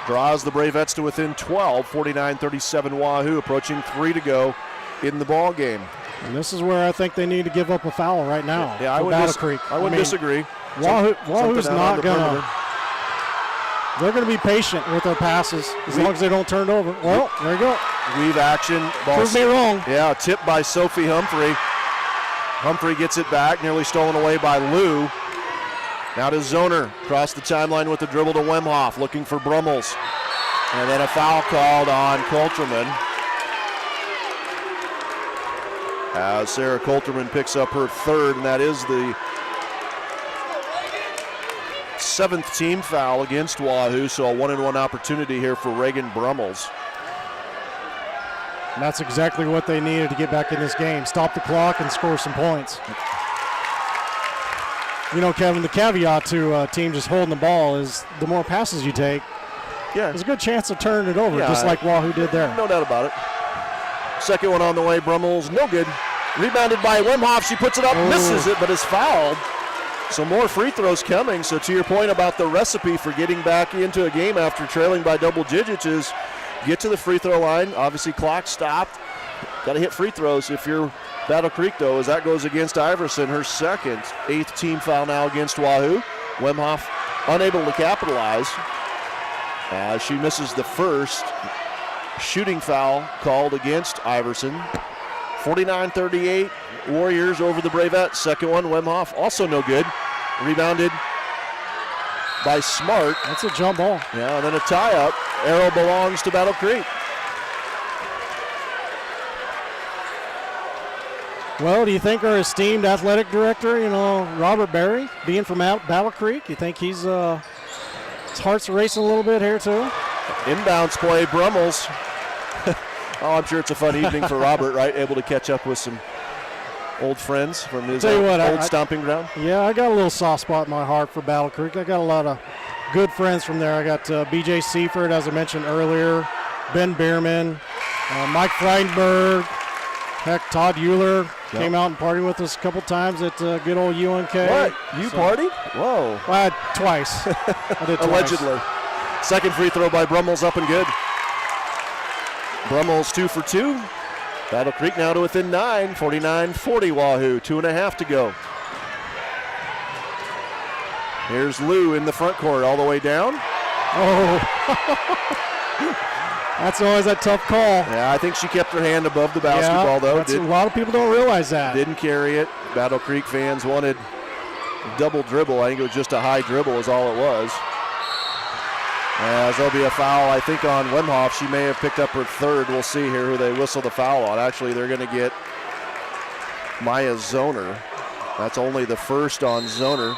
Draws the Bravettes to within 12, 49-37 Wahoo, approaching 3 to go in the ball game. And this is where I think they need to give up a foul right now. Yeah, I would disagree. Wahoo's not going to. They're going to be patient with their passes as long as they don't turn it over. Well, there you go. Weave action. Prove me wrong. Yeah, tipped by Sophie Humphrey. Humphrey gets it back, nearly stolen away by Lou. Now to Zoner, across the timeline with the dribble to Wemhoff, looking for Brummels. And then a foul called on Coulterman. As Sarah Coulterman picks up her 3rd, and that is the 7th team foul against Wahoo, so a 1-and-1 opportunity here for Reagan Brummels. And that's exactly what they needed to get back in this game. Stop the clock and score some points. Kevin, the caveat to a team just holding the ball is the more passes you take, there's a good chance of turning it over, just like Wahoo did there. No doubt about it. Second one on the way, Brummels, no good. Rebounded by Wemhoff, she puts it up, misses it, but is fouled. So more free throws coming. So to your point about the recipe for getting back into a game after trailing by double digits is get to the free throw line. Obviously clock stopped. Got to hit free throws if you're Battle Creek, though, as that goes against Iverson, her second, 8th team foul now against Wahoo. Wemhoff unable to capitalize as she misses the first shooting foul called against Iverson. 49-38, Warriors over the Bravettes. Second one, Wemhoff, also no good. Rebounded by Smart. That's a jump ball. Yeah, and then a tie-up. Arrow belongs to Battle Creek. Well, do you think our esteemed athletic director, Robert Berry, being from Battle Creek, you think his heart's racing a little bit here too? Inbounds play, Brummels. Oh, I'm sure it's a fun evening for Robert, right? Able to catch up with some old friends from his old stomping ground. Yeah, I got a little soft spot in my heart for Battle Creek. I got a lot of good friends from there. I got B.J. Seifert, as I mentioned earlier, Ben Bierman, Mike Freidenberg, heck, Todd Euler came out and partied with us a couple times at good old UNK. What? You partied? Whoa. Well, twice. I did twice. Allegedly. Second free throw by Brummels, up and good. Brummels 2 for 2. Battle Creek now to within 9, 49-40 Wahoo, 2.5 to go. Here's Lou in the front court all the way down. Oh. That's always a tough call. Yeah, I think she kept her hand above the basketball, though. A lot of people don't realize that. Didn't carry it. Battle Creek fans wanted double dribble. I think it was just a high dribble is all it was. As there'll be a foul, I think, on Wemhoff. She may have picked up her third. We'll see here who they whistle the foul on. Actually, they're going to get Maya Zoner. That's only the first on Zoner.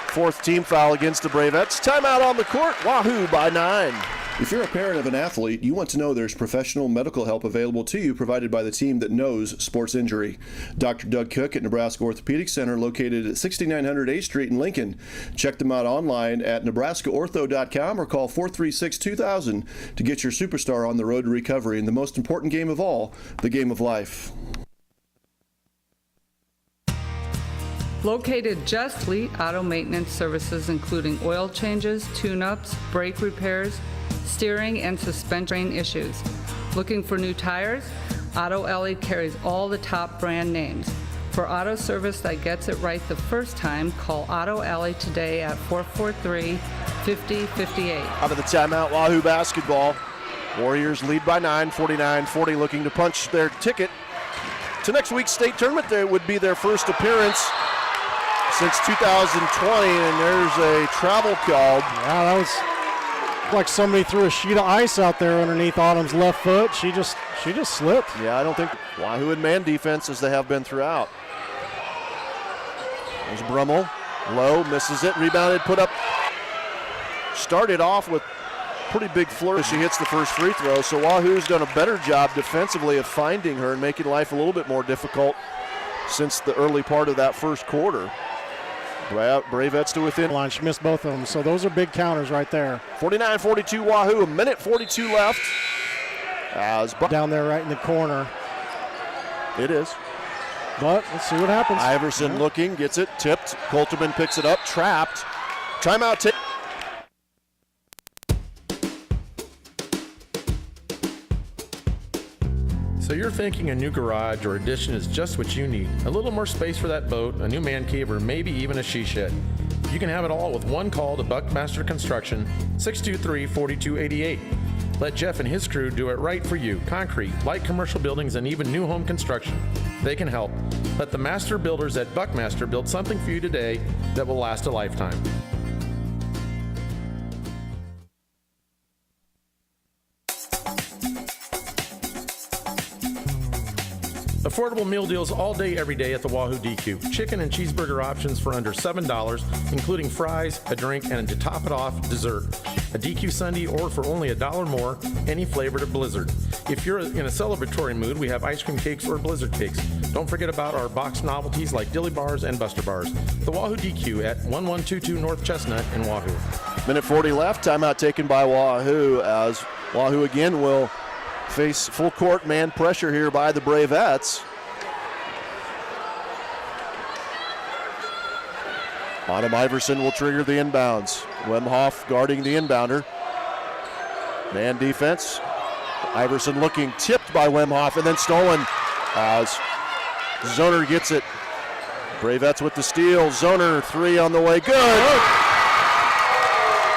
Fourth team foul against the Bravettes. Timeout on the court. Wahoo by 9. If you're a parent of an athlete, you want to know there's professional medical help available to you provided by the team that knows sports injury. Dr. Doug Cook at Nebraska Orthopedic Center, located at 6900 A Street in Lincoln. Check them out online at nebraskaortho.com or call 436-2000 to get your superstar on the road to recovery in the most important game of all, the game of life. Located just Fleet Auto Maintenance Services, including oil changes, tune-ups, brake repairs, steering and suspension issues. Looking for new tires? Auto Alley carries all the top brand names. For auto service that gets it right the first time, call Auto Alley today at 443-5058. Out of the timeout, Wahoo basketball. Warriors lead by 9, 49-40, looking to punch their ticket to next week's state tournament. It would be their first appearance since 2020, and there's a travel called. Yeah, that was like somebody threw a sheet of ice out there underneath Autumn's left foot. She just slipped. Yeah, I don't think Wahoo in man defense as they have been throughout. There's Brummel, low, misses it, rebounded, put up. Started off with pretty big flourish. She hits the first free throw, so Wahoo's done a better job defensively of finding her and making life a little bit more difficult since the early part of that first quarter. Bravettes to within. Line. She missed both of them, so those are big counters right there. 49-42 Wahoo, a minute 42 left. As down there right in the corner. It is. But let's see what happens. Iverson looking, gets it, tipped. Colterman picks it up, trapped. Timeout take. So you're thinking a new garage or addition is just what you need. A little more space for that boat, a new man cave, or maybe even a she shed. You can have it all with one call to Buckmaster Construction, 623-4288. Let Jeff and his crew do it right for you. Concrete, light commercial buildings, and even new home construction. They can help. Let the master builders at Buckmaster build something for you today that will last a lifetime. Affordable meal deals all day, every day at the Wahoo DQ. Chicken and cheeseburger options for under $7, including fries, a drink, and to top it off, dessert. A DQ Sundae or for only $1 more, any flavor to Blizzard. If you're in a celebratory mood, we have ice cream cakes or Blizzard cakes. Don't forget about our box novelties like Dilly Bars and Buster Bars. The Wahoo DQ at 1122 North Chestnut in Wahoo. Minute 40 left. Timeout taken by Wahoo as Wahoo again will face full court man pressure here by the Bravettes. Autumn Iverson will trigger the inbounds. Wemhoff guarding the inbounder. Man defense. Iverson looking tipped by Wemhoff and then stolen as Zoner gets it. Bravettes with the steal. Zoner, 3 on the way. Good.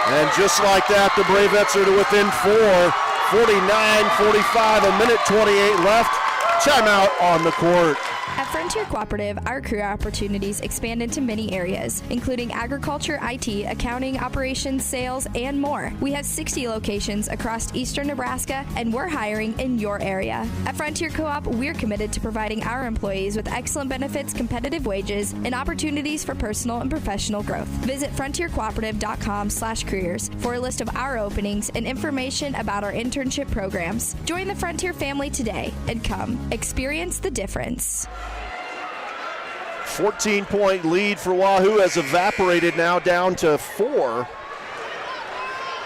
And just like that, the Bravettes are to within 4. 49-45, a minute 28 left. Timeout on the court. At Frontier Cooperative, our career opportunities expand into many areas, including agriculture, IT, accounting, operations, sales, and more. We have 60 locations across eastern Nebraska, and we're hiring in your area. At Frontier Co-op, we're committed to providing our employees with excellent benefits, competitive wages, and opportunities for personal and professional growth. Visit frontiercooperative.com/careers for a list of our openings and information about our internship programs. Join the Frontier family today and come experience the difference. 14-point lead for Wahoo has evaporated now down to 4.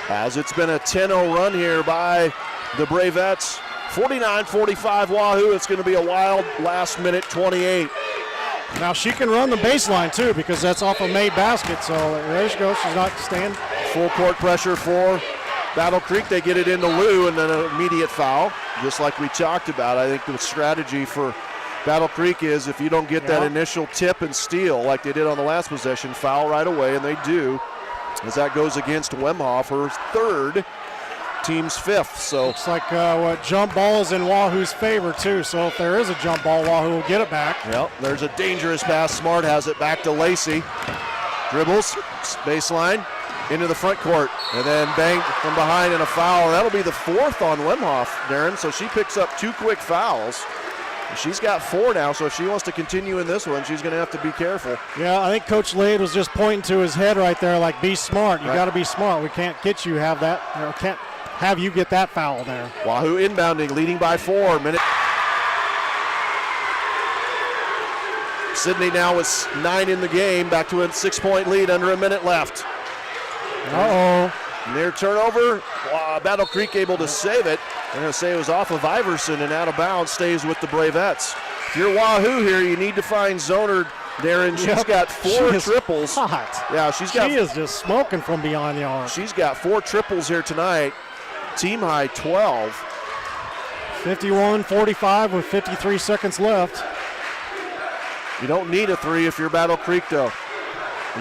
As it's been a 10-0 run here by the Bravettes. 49-45 Wahoo. It's going to be a wild last minute 28. Now she can run the baseline too because that's off a made basket. So there she goes. She's not staying. Full court pressure for Battle Creek. They get it into Lou and then an immediate foul. Just like we talked about, I think the strategy for Battle Creek is if you don't get that initial tip and steal like they did on the last possession, foul right away, and they do. As that goes against Wemhoff, her 3rd, team's 5th. So looks like what jump ball is in Wahoo's favor too. So if there is a jump ball, Wahoo will get it back. Yep, there's a dangerous pass. Smart has it back to Lacey. Dribbles, baseline, into the front court, and then banged from behind and a foul. That'll be the 4th on Wemhoff, Darren. So she picks up 2 quick fouls. She's got 4 now, so if she wants to continue in this one, she's going to have to be careful. Yeah, I think Coach Lade was just pointing to his head right there, like, be smart. You got to be smart. We can't get you have that, or can't have you get that foul there. Wahoo inbounding, leading by 4. Sydney now with 9 in the game, back to a 6-point lead under a minute left. Uh-oh. Near turnover, Battle Creek able to save it. I'm going to say it was off of Iverson and out of bounds, stays with the Bravettes. If you're Wahoo here, you need to find Zoner, Darren. She's got 4 triples. Hot. Yeah, she is just smoking from beyond the arc. She's got 4 triples here tonight. Team high 12. 51-45 with 53 seconds left. You don't need a 3 if you're Battle Creek, though.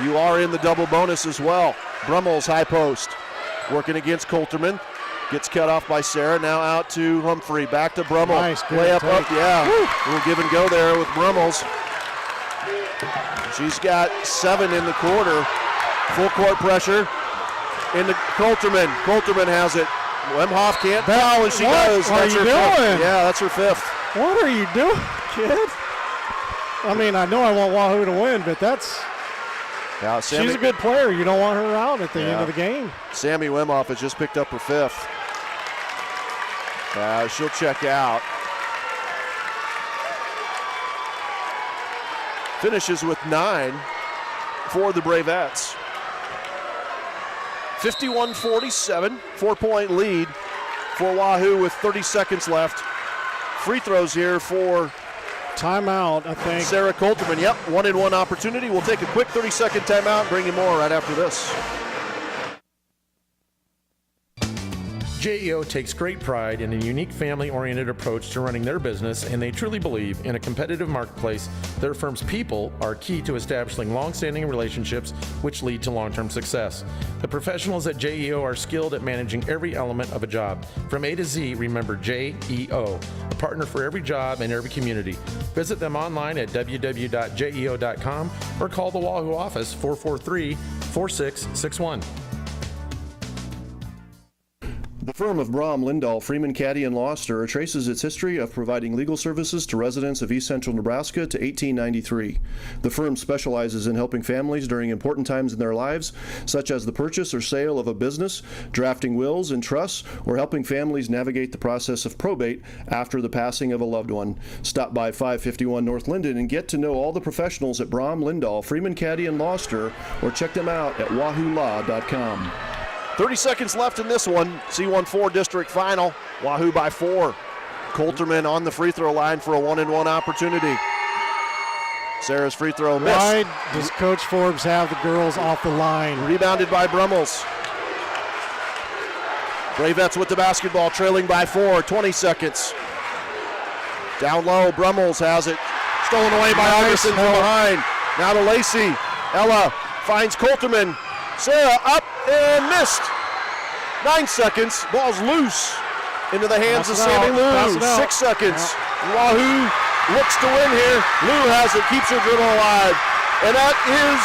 You are in the double bonus as well. Brummel's high post. Working against Coulterman. Gets cut off by Sarah. Now out to Humphrey. Back to Brummel. Nice, layup up, yeah. Woo. A little give and go there with Brummel's. She's got 7 in the quarter. Full court pressure into Coulterman. Coulterman has it. Wemhoff can't foul, and she goes. What are you doing? Yeah, that's her 5th. What are you doing, kid? I mean, I know I want Wahoo to win, but that's... Yeah, she's a good player. You don't want her out at the end of the game. Sammy Wemhoff has just picked up her 5th. She'll check out. Finishes with 9 for the Bravettes. 51-47, 4-point lead for Wahoo with 30 seconds left. Free throws here for timeout, I think. Sarah Coulterman, yep, 1-and-1 opportunity. We'll take a quick 30-second timeout and bring you more right after this. JEO takes great pride in a unique family-oriented approach to running their business, and they truly believe in a competitive marketplace. Their firm's people are key to establishing long-standing relationships which lead to long-term success. The professionals at JEO are skilled at managing every element of a job. From A to Z, remember JEO, a partner for every job and every community. Visit them online at www.jeo.com or call the Wahoo office 443-4661. The firm of Brahm, Lindahl, Freeman, Caddy, and Loster traces its history of providing legal services to residents of East Central Nebraska to 1893. The firm specializes in helping families during important times in their lives, such as the purchase or sale of a business, drafting wills and trusts, or helping families navigate the process of probate after the passing of a loved one. Stop by 551 North Linden and get to know all the professionals at Brahm, Lindahl, Freeman, Caddy, and Loster, or check them out at wahoolaw.com. 30 seconds left in this one. C14 district final. Wahoo by 4. Coulterman on the free throw line for a 1-and-1 opportunity. Sarah's free throw missed. Why does Coach Forbes have the girls off the line? Rebounded by Brummels. Bravettes with the basketball, trailing by 4, 20 seconds. Down low, Brummels has it. Stolen away by Iverson from behind. Now to Lacey. Ella finds Colterman. Sarah up and missed. 9 seconds. Ball's loose into the hands of Sammy Lou. 6 seconds. Wahoo looks to win here. Lou has it, keeps her dribble alive. And that is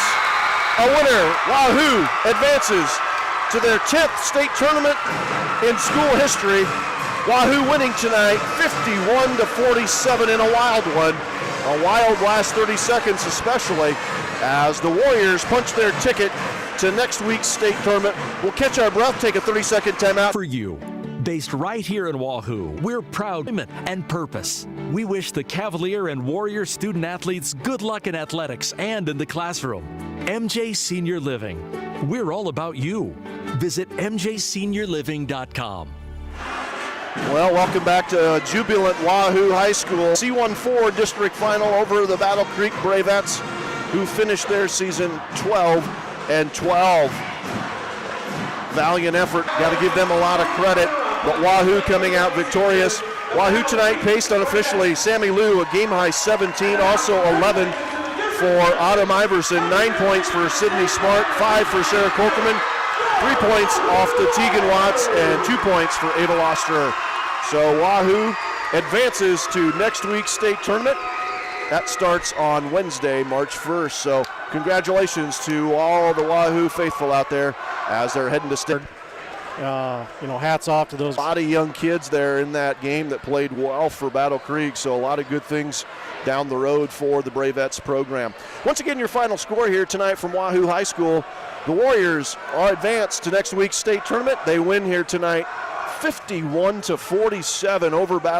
a winner. Wahoo advances to their 10th state tournament in school history. Wahoo winning tonight 51-47 in a wild one. A wild last 30 seconds especially as the Warriors punch their ticket to next week's state tournament. We'll catch our breath, take a 30-second timeout. For you, based right here in Wahoo, we're proud and purpose. We wish the Cavalier and Warrior student athletes good luck in athletics and in the classroom. MJ Senior Living. We're all about you. Visit mjseniorliving.com. Well, welcome back to jubilant Wahoo High School. C14 district final over the Battle Creek Bravettes, who finished their season 12-12. Valiant effort, got to give them a lot of credit, but Wahoo coming out victorious. Wahoo tonight paced unofficially Sammy Lou, a game-high 17, also 11 for Autumn Iverson, 9 points for Sydney Smart, 5 for Sarah Colterman, 3 points off to Tegan Watts, and 2 points for Ava Losterer. So Wahoo advances to next week's state tournament. That starts on Wednesday, March 1st. So congratulations to all the Wahoo faithful out there as they're heading to state. Hats off to those. A lot of young kids there in that game that played well for Battle Creek. So a lot of good things down the road for the Bravettes program. Once again, your final score here tonight from Wahoo High School. The Warriors are advanced to next week's state tournament. They win here tonight 51-47 over Battle